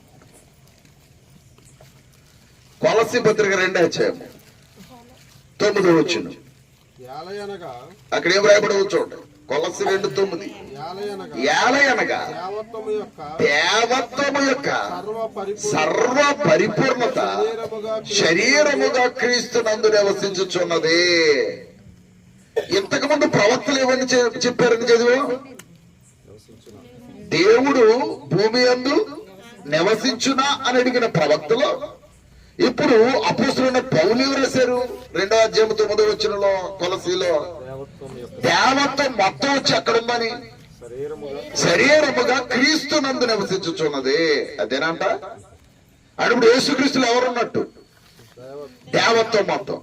కొలస్సీ పత్రిక 2వ అధ్యాయము 9వ వచనం. అక్కడ ఏం రాయబడి చూడండి. కొలస్సీ 2:9. ఏలయనగా దేవత్వము యొక్క సర్వ పరిపూర్ణత శరీరముగా క్రీస్తు నందు నివసించుచున్నది. ఇంతకుముందు ప్రవక్తలు ఏమని చెప్పారని చదివా? దేవుడు భూమి యందు నివసించునా అని అడిగిన ప్రవక్తలు ఇప్పుడు అపోస్తలుడైన పౌలు ఎవరు రాశారు? 2వ అధ్యాయం 9వ వచనంలో కొలస్సీలో దేవత్వం మొత్తం వచ్చి ఎక్కడుందని శరీరముగా క్రీస్తు నందు నివసించుచున్నది. అదేనంట. అప్పుడు యేసుక్రీస్తులు ఎవరున్నట్టు? దేవత్వం మొత్తం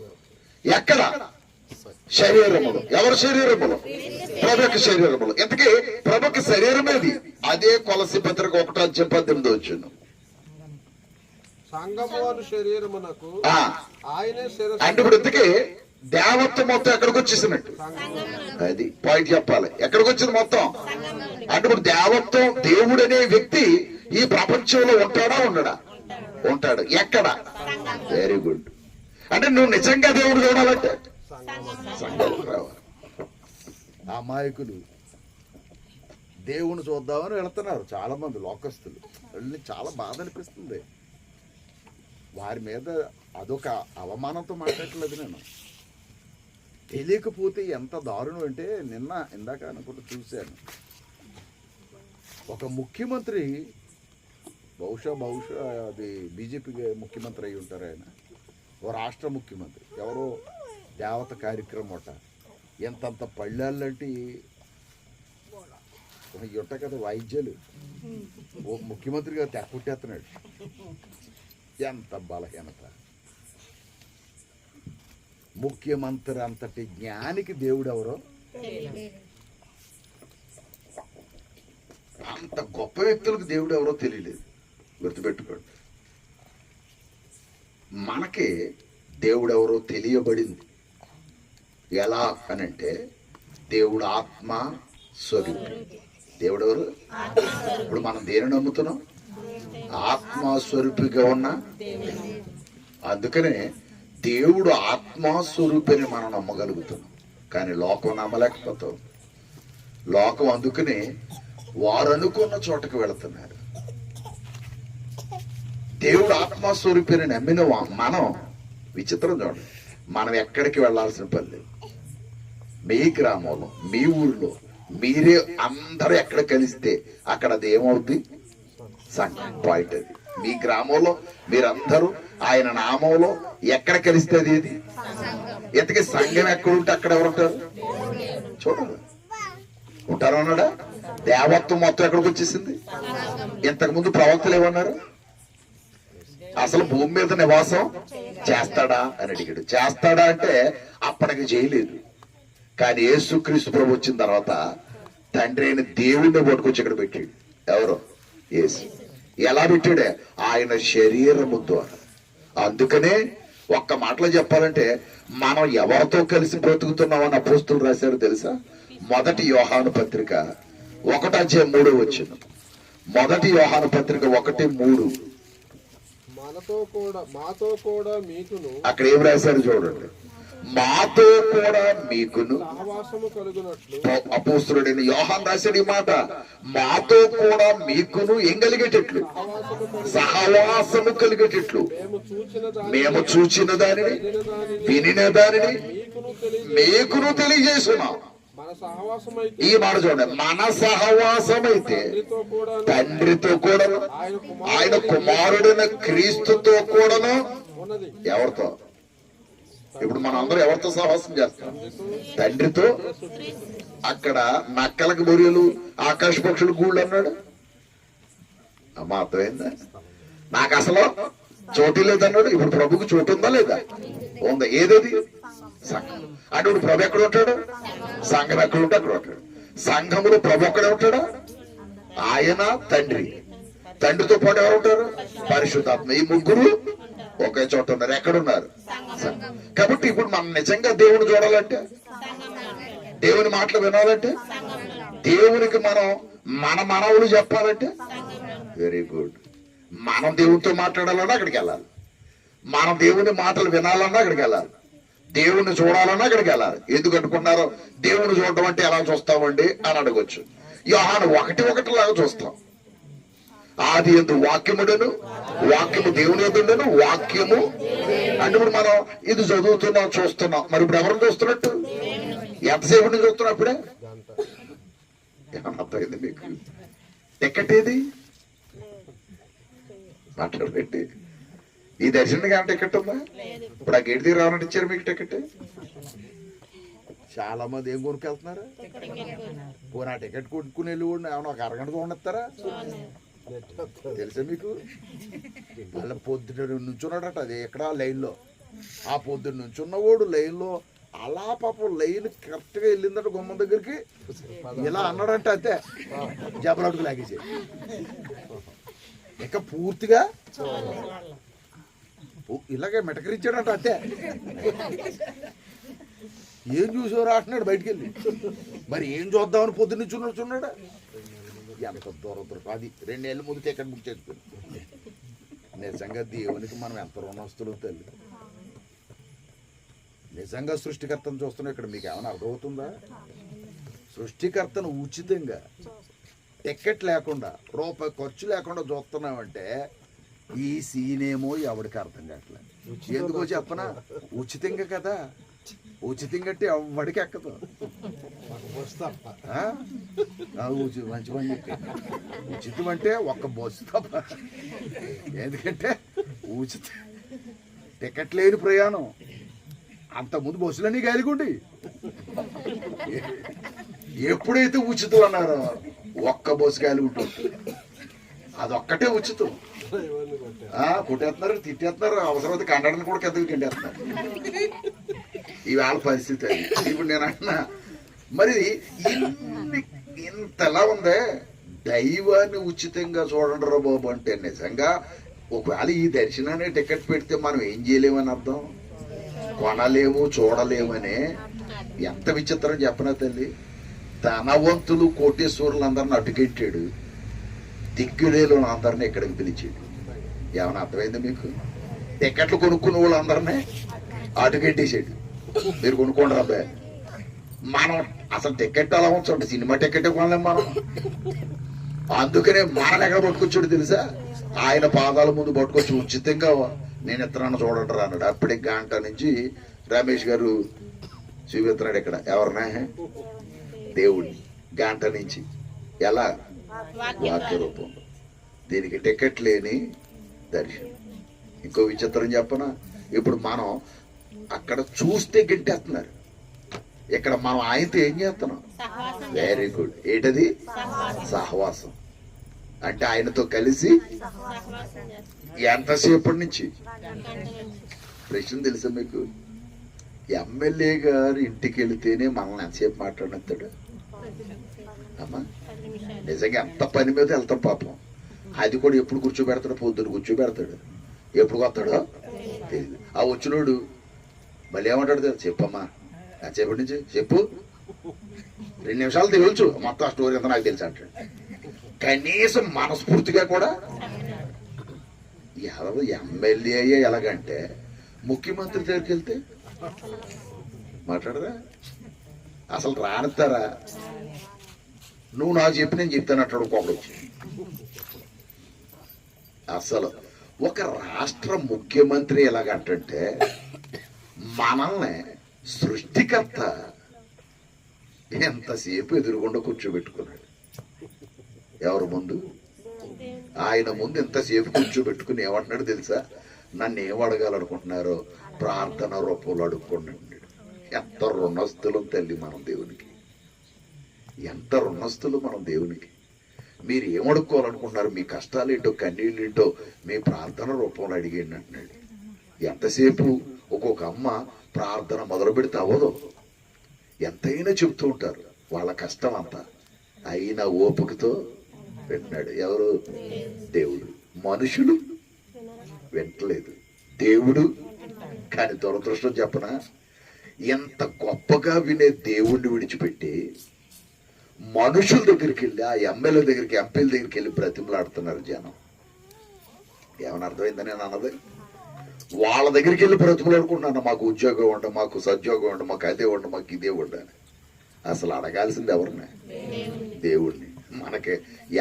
ఎక్కడ? శరీరములు. ఎవరి శరీరములు? ప్రభుకి శరీరములు. ఇంతకీ ప్రభుకి శరీరం ఏది? అదే కొలస్సీ పత్రిక 1వ అధ్యాయం 18వ వచనం. అంటే ఇప్పుడు ఇంతకీ దేవత్వం మొత్తం ఎక్కడికి వచ్చేసినట్టు? అది పాయింట్ చెప్పాలి. ఎక్కడికి వచ్చింది మొత్తం? అంటే ఇప్పుడు దేవత్వం, దేవుడు అనే వ్యక్తి ఈ ప్రపంచంలో ఉంటాడా? ఉండడా? ఉంటాడు. ఎక్కడ? Very good. అంటే నువ్వు నిజంగా దేవుడు చూడాలంటే సంఘంలోకి రావాలి. అమాయకులు దేవుని చూద్దామని వెళ్తున్నారు చాలా మంది లోకస్తులు. వెళ్ళి చాలా బాధ అనిపిస్తుంది. వారి మీద అదొక అవమానంతో మాట్లాడట్లేదు నేను. తెలియకపోతే ఎంత దారుణం అంటే ఇందాక అనుకుంటూ చూశాను. ఒక ముఖ్యమంత్రి బహుశా అది బీజేపీకి ముఖ్యమంత్రి అయి ఉంటారు ఆయన. ఓ రాష్ట్ర ముఖ్యమంత్రి ఎవరో దేవత కార్యక్రమం అట. ఎంతంత పళ్ళాలంటే ఉంటాయి కదా వాయిద్యాలు. ఓ ముఖ్యమంత్రిగా తెక్కుట్టేస్తున్నాడు. ఎంత బలహీనత. ముఖ్యమంత్రి అంతటి జ్ఞానికి దేవుడు ఎవరో, అంత గొప్ప వ్యక్తులకు దేవుడు ఎవరో తెలియలేదు. గుర్తుపెట్టుకోండి. మనకి దేవుడు ఎవరో తెలియబడింది. ఎలా అనంటే దేవుడు ఆత్మ స్వరూపి. దేవుడు ఎవరు? ఇప్పుడు మనం దేని నమ్ముతున్నాం? ఆత్మస్వరూపిగా ఉన్న. అందుకనే దేవుడు ఆత్మస్వరూపిని మనం నమ్మగలుగుతున్నాం. కానీ లోకం నమ్మలేకపోతాం. లోకం అందుకనే వారు అనుకున్న చోటకు వెళుతున్నారు. దేవుడు ఆత్మస్వరూపిని నమ్మిన మనం విచిత్రం చూడండి. మనం ఎక్కడికి వెళ్లాల్సిన పని లేదు. మీ గ్రామంలో, మీ ఊర్లో మీరే అందరూ ఎక్కడ కలిస్తే అక్కడ అది ఏమవుద్ది? సంఘం. పాయింట్ అది. మీ గ్రామంలో మీరందరూ ఆయన నామంలో ఎక్కడ కలిస్తే అది ఏది? ఎంతకీ సంఘం ఎక్కడుంటే అక్కడ ఎవరు ఉంటారు? చూడండి, ఉంటారు అన్నాడా? దేవత్వం మొత్తం ఎక్కడికి వచ్చేసింది? ఇంతకు ముందు ప్రవక్తలు ఏమన్నారు? అసలు భూమి మీద నివాసం చేస్తాడా అని అడిగాడు. చేస్తాడా అంటే అప్పటికి చేయలేదు. కానీ యేసుక్రీస్తు ప్రభు వచ్చిన తర్వాత తండ్రి అయిన దేవుడిని పట్టుకొచ్చి ఇక్కడ పెట్టాడు. ఎవరు? యేసు. ఎలా పెట్టాడే? ఆయన శరీరము ద్వారా. అందుకనే ఒక్క మాటలో చెప్పాలంటే మనం ఎవరితో కలిసి బ్రతుకుతున్నామని అపోస్తులు రాశారు తెలుసా? మొదటి యోహాను పత్రిక 1:3 మొదటి యోహాను పత్రిక 1:3. మాతో కూడా మీకును. అక్కడ ఏం రాశారు చూడండి. మాతో కూడా మీకును సహవాసము కలుగునట్లు. అపోస్తులుడైన యోహాను రాశాడు ఈ మాట. మాతో కూడా మీకును ఏం కలిగేటట్లు? సహవాసము కలిగేటట్లు. మేము చూచిన దానిని వినిన దానిని మీకును తెలియజేస్తున్నాం. ఈ మాట చూడండి. మన సహవాసం అయితే తండ్రితో కూడా, ఆయన కుమారుడైన క్రీస్తుతో కూడాను. ఎవరితో? ఇప్పుడు మనం అందరూ ఎవరితో సహవాసం చేస్తాం? తండ్రితో. అక్కడ నక్కలకు బొరియలు, ఆకాశ పక్షులు గూళ్ళు అన్నాడు. అమ్మా అర్థమైందా? నాకు అసలు చోటు లేదన్నాడు. ఇప్పుడు ప్రభుకు చోటు ఉందా లేదా? ఉందా? ఏదది? సంఘం. అంటే ఇప్పుడు ప్రభు ఎక్కడ ఉంటాడు? సంఘం ఎక్కడ ఉంటే అక్కడ ఉంటాడు. సంఘములో ప్రభు ఎక్కడ ఉంటాడు? ఆయన తండ్రి. తండ్రితో పాటు ఎవరు ఉంటారు? పరిశుద్ధాత్మ. ఈ ముగ్గురు ఒకే చోట ఉన్నారు. ఎక్కడున్నారు? కాబట్టి ఇప్పుడు మనం నిజంగా దేవుని చూడాలంటే, దేవుని మాటలు వినాలంటే, దేవునికి మనం మన మనవులు చెప్పాలంటే, వెరీ గుడ్. మనం దేవునితో మాట్లాడాలన్నా అక్కడికి వెళ్ళాలి. మనం దేవుని మాటలు వినాలన్నా అక్కడికి వెళ్ళాలి. దేవుణ్ణి చూడాలన్నా అక్కడికి వెళ్ళాలి. ఎందుకు అనుకున్నారో? దేవుని చూడడం అంటే ఎలా చూస్తామండి అని అడగొచ్చు. యోహాను 1:1 లాగా చూస్తాం. ఆది యందు వాక్యముడను, వాక్యము దేవుని యందుండెను, వాక్యము. అంటే ఇప్పుడు మనం ఇది చదువుతున్నాం, చూస్తున్నాం. మరి ఇప్పుడు ఎవరిని చూస్తున్నట్టు? ఎంతసేపు నుంచి చూస్తున్నాం? అప్పుడే ఏమన్నా అర్థమైంది మీకు? టికెట్ ఏది? మాట్లాడబెట్టి ఈ దర్శనానికి ఏమైనా టికెట్ ఉందా? ఇప్పుడు ఆ గేట్ దగ్గర రావాలంటే ఇచ్చారు మీకు టికెట్. చాలా మంది ఏం కొనుక్కెళ్తున్నారు? పోనీ ఆ టికెట్ కొనుక్కుని వెళ్ళి కూడా ఏమన్నా ఒక అరగంట కొనిస్తారా? తెలుసా మీకు? వాళ్ళ పొద్దున నుంచున్నాడట. అది ఎక్కడ లైన్లో. ఆ పొద్దున్న నుంచున్నవాడు లైన్లో అలా పాపం లైన్ కరెక్ట్ గా వెళ్ళిందట గుమ్మం దగ్గరికి. ఇలా అన్నాడంటే అంతే, జబలడుకు లాగేసి ఇక పూర్తిగా ఇలాగే మెటకరించాడంట అంతే. ఏం చూసేవారు అంటున్నాడు బయటికి వెళ్ళి. మరి ఏం చూద్దామని పొద్దున్న చూన్నాడు. ఎంత దూరం అది 2 ఏళ్ళ ముందు టికెట్ బుక్ చేసుకుని. నిజంగా దేవునికి మనం ఎంత రుణస్తులు తల్లి. నిజంగా సృష్టికర్తను చూస్తున్నాం. ఇక్కడ మీకు ఏమైనా అర్థమవుతుందా? సృష్టికర్తను ఉచితంగా టికెట్ లేకుండా, రూపాయి ఖర్చు లేకుండా చూస్తున్నామంటే ఈ సీనేమో ఎవరికి అర్థం కావట్లేదు. ఎందుకో చెప్పనా? ఉచితంగా కదా. ఉచితంగా అంటే ఎవడికి ఎక్కదు. వస్తాప్ప ఆ? మంచి పని చెప్పారు. ఉచితం అంటే ఒక్క బస్సు తప్ప. ఎందుకంటే ఉచిత టికెట్ లేని ప్రయాణం. అంతకుముందు బస్సులన్నీ గాలిగుండి. ఎప్పుడైతే ఉచితం అన్నారో ఒక్క బస్సు గాలి ఉంటుంది. అదొక్కటే ఉచితం. డ్రైవర్ని కొట్టారు. కొట్టేస్తున్నారు, తిట్టేస్తున్నారు, అవసరమైతే కండక్టర్ని కూడా కిందకి గంటేస్తున్నారు. ఇవాళ పరిస్థితి అది. ఇప్పుడు నేను అంటున్నా, మరి ఇంతలా ఉందే, దైవాన్ని ఉచితంగా చూడండి రా బాబు అంటే నిజంగా ఒకవేళ ఈ దర్శనాన్ని టికెట్ పెడితే మనం ఏం చేయలేమని అర్థం, కొనలేము, చూడలేమని. ఎంత విచిత్రం చెప్పనా తల్లి. ధనవంతులు కోటేశ్వరులు అందరిని అడ్డుకెట్టాడు, దిగ్గులేలు అందరినీ ఇక్కడికి పిలిచాడు. ఏమైనా అర్థమైంది మీకు? టికెట్లు కొనుక్కున్న వాళ్ళందరినీ అడ్డుకెట్టేసాడు. మీరు కొనుక్కోండి అబ్బాయి. మనం అసలు టికెట్ అలా ఉంచండి, సినిమా టికెట్ కొనలేం మనం. అందుకనే మనం ఎక్కడ పట్టుకొచ్చాడు తెలుసా? ఆయన పాదాల ముందు పట్టుకొచ్చి ఉచితంగా నేను ఎత్తనాన్ని చూడండి రా అన్నాడు. అప్పటి గంట నుంచి రమేష్ గారు చూపిస్తున్నాడు ఇక్కడ ఎవరినా దేవుడిని. గంట నుంచి ఎలా వాక్య రూపంలో. దీనికి టికెట్ లేని దర్శనం. ఇంకో విచిత్రం చెప్పనా, ఇప్పుడు మనం అక్కడ చూస్తే గంటేస్తున్నారు, ఇక్కడ మనం ఆయనతో ఏం చేస్తున్నాం? Very good. ఏంటది? సహవాసం. అంటే ఆయనతో కలిసి ఎంతసేపటి నుంచి? ప్రశ్న తెలుసా మీకు? ఎమ్మెల్యే గారు ఇంటికి వెళితేనే మనల్ని ఎంతసేపు మాట్లాడిస్తాడు అమ్మా? నిజంగా ఎంత పని మీద వెళ్తాం పాపం. అది కూడా ఎప్పుడు కూర్చోబెడతాడు? పొద్దున్న కూర్చోబెడతాడు. ఎప్పుడు వస్తాడో తెలియదు. ఆ వచ్చినోడు మళ్ళీ ఏమంటాడు తెలుసు? చెప్పమ్మా, ఎంతసేపటి నుంచి చెప్పు, 2 నిమిషాలు తెలుసు మొత్తం ఆ స్టోరీ అంతా నాకు తెలుసు అంటాడు. కనీసం మనస్ఫూర్తిగా కూడా ఎవరు ఎమ్మెల్యే అయ్యే ఎలాగంటే ముఖ్యమంత్రి దగ్గరికి వెళ్తే మాట్లాడరా? అసలు రానిస్తారా? నువ్వు నాకు చెప్పి నేను చెప్తాను అంటాడు ఒకడు వచ్చి. అసలు ఒక రాష్ట్ర ముఖ్యమంత్రి ఎలాగంటే మనల్ని సృష్టికర్త ఎంతసేపు ఎదురుగుండా కూర్చోబెట్టుకున్నాడు. ఎవరి ముందు? ఆయన ముందు ఎంతసేపు కూర్చోబెట్టుకుని ఏమంటున్నాడు తెలుసా? నన్ను ఏం అడగాలనుకుంటున్నారో ప్రార్థన రూపంలో అడుక్కోండి. ఎంత రుణస్థులం తల్లి మనం దేవునికి, ఎంత రుణస్థులు మనం దేవునికి. మీరు ఏమడుక్కోవాలనుకుంటున్నారు? మీ కష్టాలు ఏంటో, కన్నీళ్ళు ఏంటో మీ ప్రార్థన రూపంలో అడిగేయండి అంటున్నాడు. ఎంతసేపు ఒక్కొక్క అమ్మ ప్రార్థన మొదలు పెడితే అవ్వదు. ఎంతైనా చెబుతూ ఉంటారు వాళ్ళ కష్టం అంతా, అయినా ఓపికతో వింటున్నాడు. ఎవరు? దేవుడు. మనుషులు వింటలేదు, దేవుడు. కానీ దురదృష్టం చెప్పనా, ఎంత గొప్పగా వినే దేవుణ్ణి విడిచిపెట్టి మనుషుల దగ్గరికి వెళ్ళి, ఆ ఎమ్మెల్యే దగ్గరికి, ఎంపీల దగ్గరికి వెళ్ళి బ్రతిమలాడుతున్నారు జనం. ఏమని అర్థమైందని నేను అన్నది? వాళ్ళ దగ్గరికి వెళ్ళి బ్రతిమలాడుకుంటున్నాను, మాకు ఉద్యోగం ఉండ, మాకు సద్యోగం ఉండ, మాకు అదే ఉండ, మాకు ఇదే ఉండాలి. అసలు అడగాల్సింది ఎవరిని? దేవుణ్ణి. మనకి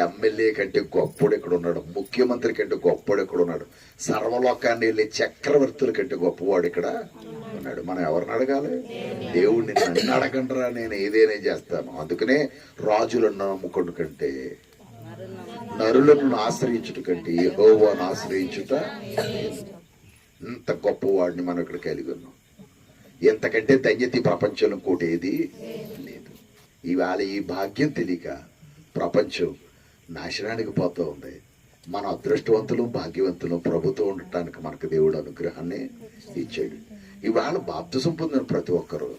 ఎమ్మెల్యే కంటే గొప్పడు ఇక్కడ ఉన్నాడు, ముఖ్యమంత్రి కంటే గొప్పడు ఇక్కడ ఉన్నాడు, సర్వలోకాన్ని వెళ్ళి చక్రవర్తుల కంటే గొప్పవాడు ఇక్కడ ఉన్నాడు. మనం ఎవరిని అడగాలి? దేవుణ్ణి. నన్ను అడగండిరా, నేను ఏదైనా చేస్తాను. అందుకనే రాజులను నమ్ముకుని కంటే, నరులను ఆశ్రయించుట కంటే యెహోవాను ఆశ్రయించుట ఇంత గొప్పవాడిని మనం ఇక్కడ కలిగి ఉన్నాం. ఎంతకంటే ధన్యత ప్రపంచంలో కోటి ఏది లేదు. ఇవాళ ఈ భాగ్యం తెలియక ప్రపంచం నాశనానికి పోతూ ఉంది. మన అదృష్టవంతులు, భాగ్యవంతులు ప్రభుత్వం ఉండటానికి మనకు దేవుడు అనుగ్రహాన్ని ఇచ్చాడు. ఇవాళ బాప్తిసం పొందిన ప్రతి ఒక్కరూ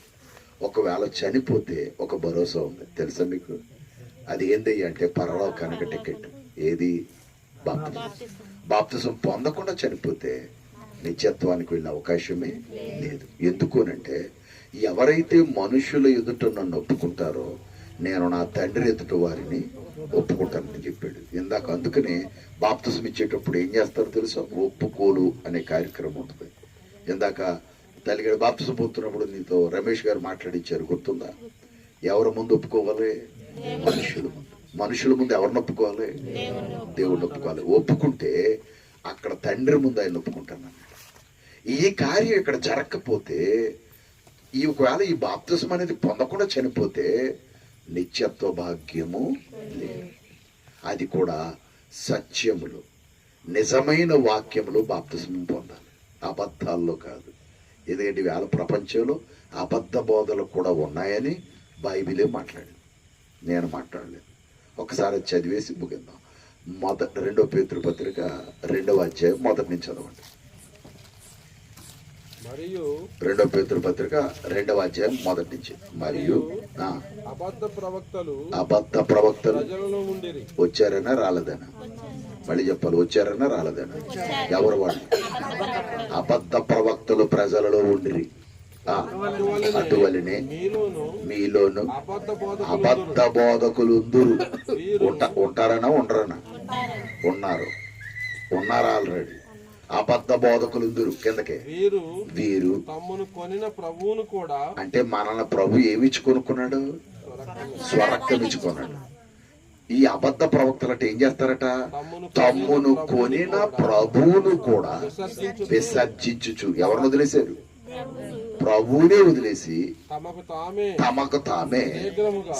ఒకవేళ చనిపోతే ఒక భరోసా ఉంది తెలుసా మీకు? అది ఏంది అంటే పరలోకానికి టికెట్. ఏది? బాప్తిసం. బాప్తిసం పొందకుండా చనిపోతే నిత్యత్వానికి వెళ్ళే అవకాశమే లేదు. ఎందుకోనంటే ఎవరైతే మనుషుల ఎదుట నన్ను ఒప్పుకుంటారో నేను నా తండ్రి ఎదుట వారిని ఒప్పుకుంటానని చెప్పాడు ఇందాక. అందుకనే బాప్తిసం ఇచ్చేటప్పుడు ఏం చేస్తారో తెలుసా? ఒప్పుకోలు అనే కార్యక్రమం ఉంటుంది. ఇందాక తల్లిగారు బాప్తిసం పొందుతున్నప్పుడు నీతో రమేష్ గారు మాట్లాడించారు, గుర్తుందా? ఎవరి ముందు ఒప్పుకోవాలి? మనుషుల ముందు. మనుషుల ముందు ఎవరిని ఒప్పుకోవాలి? దేవుడిని ఒప్పుకోవాలి. ఒప్పుకుంటే అక్కడ తండ్రి ముందు ఆయన ఒప్పుకుంటాను. ఈ కార్యం ఇక్కడ జరగకపోతే, ఒకవేళ ఈ బాప్తిసం అనేది పొందకుండా చనిపోతే నిత్యత్వ భాగ్యము లేదు. అది కూడా సత్యములు, నిజమైన వాక్యములు బాప్తిస్మం పొందాలి, అబద్ధాల్లో కాదు. ఎందుకంటే వేళ ప్రపంచంలో అబద్ధ బోధలు కూడా ఉన్నాయని బైబిలే మాట్లాడింది, నేను మాట్లాడలేదు. ఒకసారి చదివేసి ముగిందాం. 2 పేతురు పత్రిక 2వ అధ్యాయం మొదటి నుంచి చదవండి. మరియు 2 పేతురు పత్రిక 2వ అధ్యాయం మొదటి నుంచి. మరియు అబద్ధ ప్రవక్తలు ప్రజలలో ఉండిరి. వచ్చారనా రాలేదనా? మళ్ళీ చెప్పాలి, వచ్చారనా రాలేదనా? ఎవరు వాళ్ళు? అబద్ధ ప్రవక్తలు ప్రజలలో ఉండిరి. అటువలనే మీలోను అబద్ధ బోధకులు ఉంటారనా ఉండరనా? ఉన్నారు ఆల్రెడీ. అబద్ధ బోధకులు కిందకే. వీరు తమ్మును కొనిన ప్రభువును కూడా, అంటే మనల్ని ప్రభు ఏమిచ్చి కొనుక్కున్నాడు? స్వరక్తం ఇచ్చి కొన్నాడు. ఈ అబద్ధ ప్రవక్తలు అంటే ఏం చేస్తారట? తమ్మును కొనిన ప్రభువును కూడా విసర్జించుచు. ఎవరిని వదిలేశారు? ప్రభువునే వదిలేసి తమకు తామే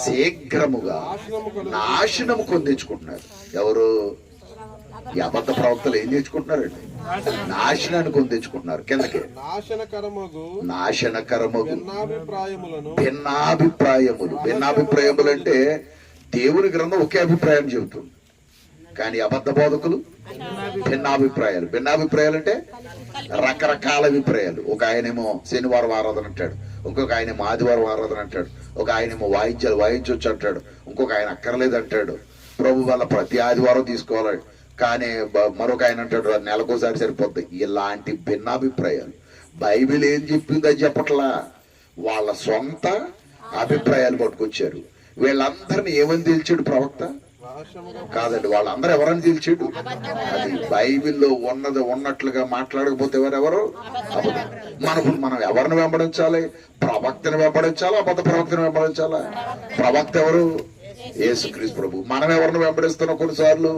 శీఘ్రముగా నాశనము కొందించుకుంటున్నారు. ఎవరు? ఈ అబద్ధ ప్రవక్తలు ఏం తెచ్చుకుంటున్నారండి? నాశనాన్ని కొందించుకుంటున్నారు. కిందకి. నాశనకరమగు భిన్నాభిప్రాయములు అంటే దేవుని గ్రంథం ఒకే అభిప్రాయం చెబుతుంది, కానీ అబద్ధ బోధకులు భిన్నాభిప్రాయాలు అంటే రకరకాల అభిప్రాయాలు. ఒక ఆయనేమో శనివారం ఆరాధన అంటాడు, ఇంకొక ఆయనేమో ఆదివారం ఆరాధన అంటాడు, ఒక ఆయనేమో వాయిద్యాలు వాయించవచ్చు అంటాడు, ఇంకొక ఆయన అక్కర్లేదు అంటాడు, ప్రభు వల్ల ప్రతి ఆదివారం తీసుకోవాలి, కానీ మరొక ఆయన అంటాడు నెలకోసారి సరిపోద్ది. ఇలాంటి భిన్నాభిప్రాయాలు. బైబిల్ ఏం చెప్పింది అది చెప్పట్లా, వాళ్ళ సొంత అభిప్రాయాలు పట్టుకొచ్చారు. వీళ్ళందరినీ ఏమని తేల్చాడు ప్రవక్త? కాదండి, వాళ్ళందరూ ఎవరని తేల్చాడు? అది బైబిల్లో ఉన్నది ఉన్నట్లుగా మాట్లాడకపోతే ఎవరెవరు? మనం ఎవరిని వెంబడించాలి? ప్రవక్తని వెంబడించాలా, అబద్ధ ప్రవక్తని వెంబడించాలా? ప్రవక్త ఎవరు? యేసుక్రీస్తు ప్రభు. మనం ఎవరిని వెంబడిస్తున్నాం? కొన్నిసార్లు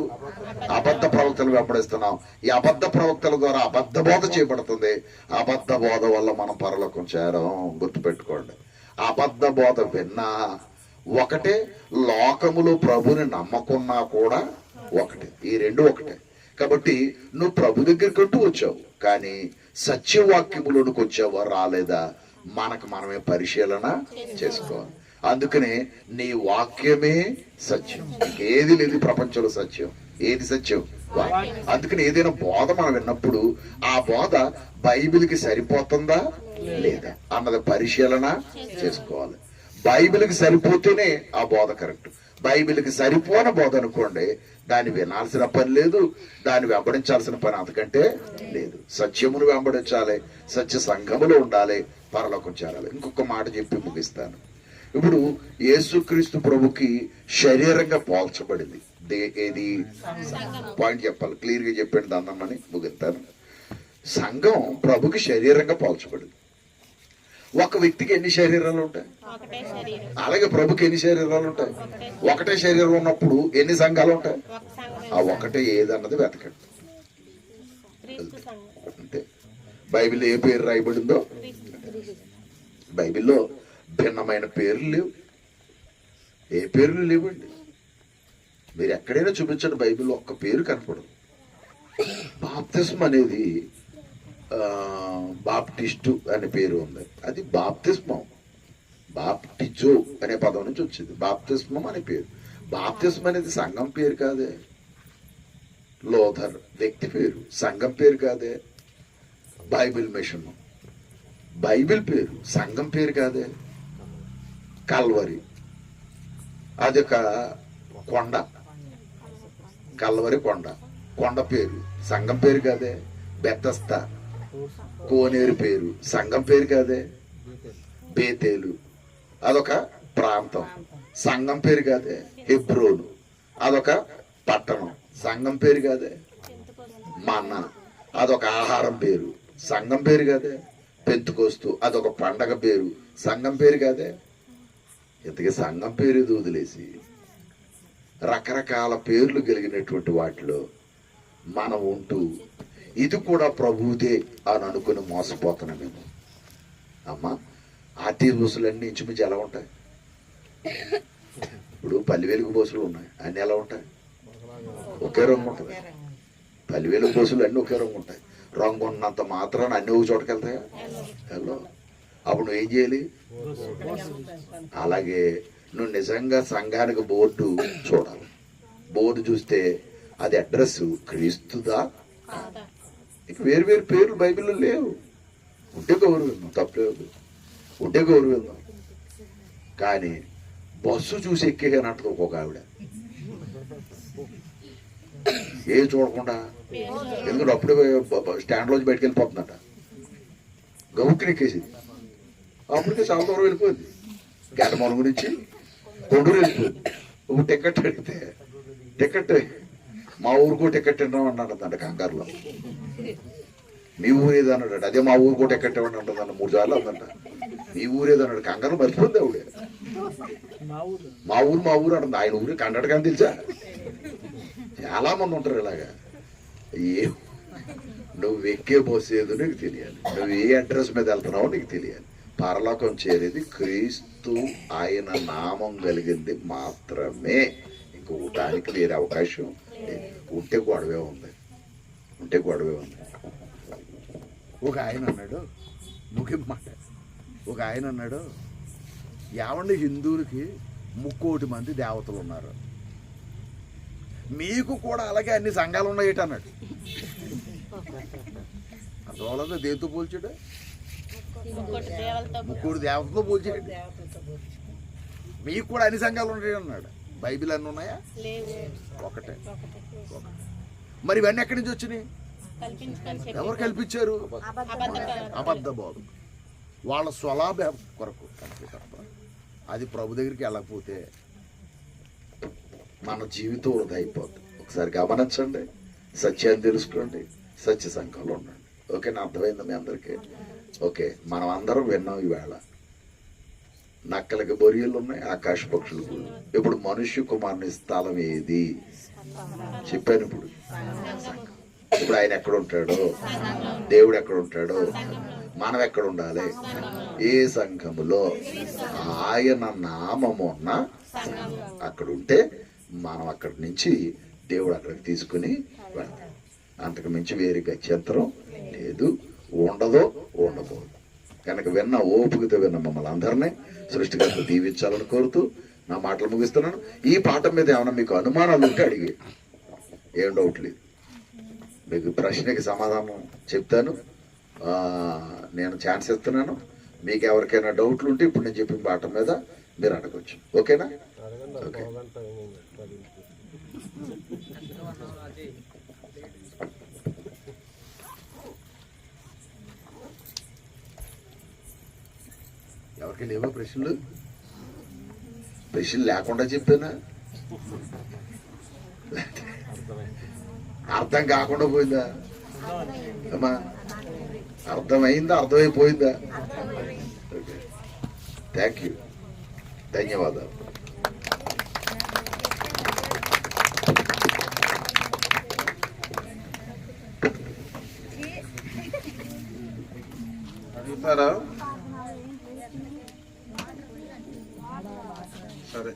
అబద్ధ ప్రవక్తలు వెంబడిస్తున్నాం. ఈ అబద్ధ ప్రవక్తల ద్వారా అబద్ధ బోధ చేయబడుతుంది. అబద్ధ బోధ వల్ల మనం పరలోకం చేరం. గుర్తుపెట్టుకోండి, అబద్ధ బోధ విన్నా ఒకటే, లోకములో ప్రభుని నమ్మకున్నా కూడా ఒకటే. ఈ రెండు ఒకటే. కాబట్టి నువ్వు ప్రభు దగ్గరికంటూ వచ్చావు, కానీ సత్యవాక్యములోనికి వచ్చావా రాలేదా మనకు మనమే పరిశీలన చేసుకోవాలి. అందుకనే నీ వాక్యమే సత్యం, ఏది లేదు ప్రపంచంలో సత్యం. ఏది సత్యం? అందుకని ఏదైనా బోధ మనం విన్నప్పుడు ఆ బోధ బైబిల్కి సరిపోతుందా లేదా అన్నది పరిశీలన చేసుకోవాలి. బైబిల్కి సరిపోతేనే ఆ బోధ కరెక్ట్. బైబిల్కి సరిపోని బోధ అనుకోండి, దాన్ని వినాల్సిన పని లేదు, దాన్ని వెంబడించాల్సిన పని అంతకంటే లేదు. సత్యమును వెంబడించాలి, సత్య సంఘములో ఉండాలి, పరలోకం చేరాలి. ఇంకొక మాట చెప్పి ముగిస్తాను. ఇప్పుడు యేసుక్రీస్తు ప్రభుకి శరీరంగా పోల్చబడింది ఏది? పాయింట్ చెప్పాలి, క్లియర్ గా చెప్పండి, దాన్నమ్మని ముగిస్తాను. సంఘం ప్రభుకి శరీరంగా పోల్చబడింది. ఒక వ్యక్తికి ఎన్ని శరీరాలు ఉంటాయి? అలాగే ప్రభుకి ఎన్ని శరీరాలు ఉంటాయి? ఒకటే శరీరం ఉన్నప్పుడు ఎన్ని సంఘాలు ఉంటాయి? ఆ ఒకటే ఏదన్నది వెతకండి అంతే. బైబిల్లో ఏ పేరు రాయబడిందో, బైబిల్లో భిన్నమైన పేర్లు లేవు, ఏ పేర్లు లేవండి. మీరు ఎక్కడైనా చూపించండి, బైబిల్లో ఒక్క పేరు కనపడదు. బాప్తిస్మ అనేది బాప్టిస్టు అనే పేరు ఉంది, అది బాప్తిస్మం. బాప్టిజో అనే పదం నుంచి వచ్చింది బాప్తిస్మం అనే పేరు. బాప్తిస్మం అనేది సంఘం పేరు కాదే. లోథర్ వ్యక్తి పేరు, సంఘం పేరు కాదే. బైబిల్ మిషన్ బైబిల్ పేరు, సంఘం పేరు కాదే. కల్వరి అదొక కొండ, కల్వరి కొండ, కొండ పేరు, సంఘం పేరు కాదే. బెతస్తా కోనేరు పేరు, సంఘం పేరు కాదే. బేతేలు అదొక ప్రాంతం, సంఘం పేరు కాదే. హెబ్రోను అదొక పట్టణం, సంఘం పేరు కాదే. మన్నా అదొక ఆహారం పేరు, సంఘం పేరు కాదే. పెంతుకోస్తు అదొక పండగ పేరు, సంఘం పేరు కాదే. ఇంతకీ సంఘం పేరు ఇది వదిలేసి రకరకాల పేర్లు కలిగినటువంటి వాటిలో మనం ఉంటూ ఇది కూడా ప్రభువుదే అని అనుకుని మోసపోతున్నాం మేము. అమ్మా, ఆర్టీ బస్సులన్నీ ఇంచుమించి ఎలా ఉంటాయి? పల్లి వెలుగు బస్సులు ఉన్నాయి, అన్నీ ఎలా ఉంటాయి? ఒకే రంగు ఉంటుంది. పల్లి వెలుగు బస్సులు అన్నీ ఒకే రంగు ఉంటాయి. రంగు ఉన్నంత మాత్రాన అన్ని ఒక చోటకి వెళ్తాయా? హలో, అప్పుడు నువ్వేం చేయాలి? అలాగే నువ్వు నిజంగా సంఘానికి బోర్డు చూడాలి. బోర్డు చూస్తే అది అడ్రస్ క్రీస్తుదా? ఇక వేరు వేరు పేర్లు బైబిల్లో లేవు. ఉంటే గౌరవిద్దాం, తప్పలేదు, ఉంటే గౌరవిద్దాం. కానీ బస్సు చూసి ఎక్కేనంటది ఒక్కొక్క ఆవిడ, ఏ చూడకుండా. ఎందుకంటే అప్పుడే స్టాండ్లోంచి బయటకు వెళ్ళిపోతుందట, గౌక్కి ఎక్కేసింది. అప్పటికే చాలా దూరం వెళ్ళిపోయింది, గంట మన గురించి కొండూరు వెళ్ళిపోయింది. ఒక టికెట్ అడిగితే టికెట్ మా ఊరికో టికెట్ తింటాం అన్నాడంట కంగారులో. మీ ఊరేది అన్నాడు, అదే మా ఊరికో టికెట్ ఇవ్వండి అంటుందన్న 3 సార్లు అందంట. మీ ఊరేది అన్నాడు, కంగారు మర్చిపోద్ది ఆవిడే. మా ఊరు అంటుంది. ఆయన ఊరి కండట కానీ తెలుసా? చాలా మంది ఉంటారు ఇలాగా. ఏ నువ్వు ఎక్కే బస్సు ఏదో నీకు తెలియాలి, నువ్వు ఏ అడ్రస్ మీద వెళ్తున్నావో నీకు తెలియాలి. పరలోకం చేరేది క్రీస్తు ఆయన నామం కలిగింది మాత్రమే. ఇంకో దానికి వేరే అవకాశం ఉంటే గొడవే ఉంది, ఉంటే గొడవే ఉంది. ఒక ఆయన అన్నాడు, ముఖ్యమాట, ఒక ఆయన అన్నాడు, ఏమండి హిందువులకి 3,00,00,000 మంది దేవతలు ఉన్నారు, మీకు కూడా అలాగే అన్ని సంఘాలు ఉన్నాయి అన్నాడు. అర్థం దేంతో పోల్చాడు? 3,00,00,000 దేవతలతో పోల్చాడు. మీకు కూడా అన్ని సంఘాలు ఉన్నాయి అన్నాడు. బైబిల్ అన్నీ ఉన్నాయా? ఒకటే. మరి ఇవన్నీ ఎక్కడి నుంచి వచ్చినాయి? ఎవరు కల్పించారు? అబద్ధ బోధ, వాళ్ళ స్వలాభ కొరకు అంతే తప్ప అది ప్రభు దగ్గరికి వెళ్ళకపోతే మన జీవితం వృధా అయిపోతుంది. ఒకసారి గమనించండి, సత్యాన్ని తెలుసుకోండి, సత్య సంఘంలో ఉండండి. ఓకేనా? అర్థమైందా మీ అందరికీ? ఓకే, మనం అందరం విన్నాం. ఈవేళ నక్కలకి బొరియలు ఉన్నాయి, ఆకాశ పక్షులు. ఇప్పుడు మనుష్య కుమారుని స్థలం ఏది చెప్పాను. ఇప్పుడు ఆయన ఎక్కడ ఉంటాడో, దేవుడు ఎక్కడ ఉంటాడో, మనం ఎక్కడ ఉండాలి? ఏ సంఘములో ఆయన నామమున్న అక్కడ ఉంటే మనం అక్కడి నుంచి దేవుడు అక్కడికి తీసుకుని వెళ్తాం. అంతకు మించి వేరే గత్యంతరం లేదు, ఉండదో ఉండబోదు. కనుక విన్న ఓపికతో విన్న మమ్మల్ని అందరినీ సృష్టికర్త దీవించాలని కోరుతూ నా మాటలు ముగిస్తున్నాను. ఈ పాఠం మీద ఏమైనా మీకు అనుమానాలు ఉంటే అడిగి, ఏం డౌట్ లేదు, మీకు ప్రశ్నకి సమాధానం చెప్తాను. నేను ఛాన్స్ ఇస్తున్నాను. మీకు ఎవరికైనా డౌట్లు ఉంటే ఇప్పుడు నేను చెప్పిన పాఠం మీద మీరు అడగచ్చు. ఓకేనా? ఓకే. ఎవరికి లేవా ప్రశ్నలు? ప్రశ్నలు లేకుండా చెప్పానా? అర్థం కాకుండా పోయిందా అమ్మా? అర్థమైందా? అర్థమైపోయిందా? ఓకే, థ్యాంక్ యూ, ధన్యవాదాలు. అడుగుతారా? సరే.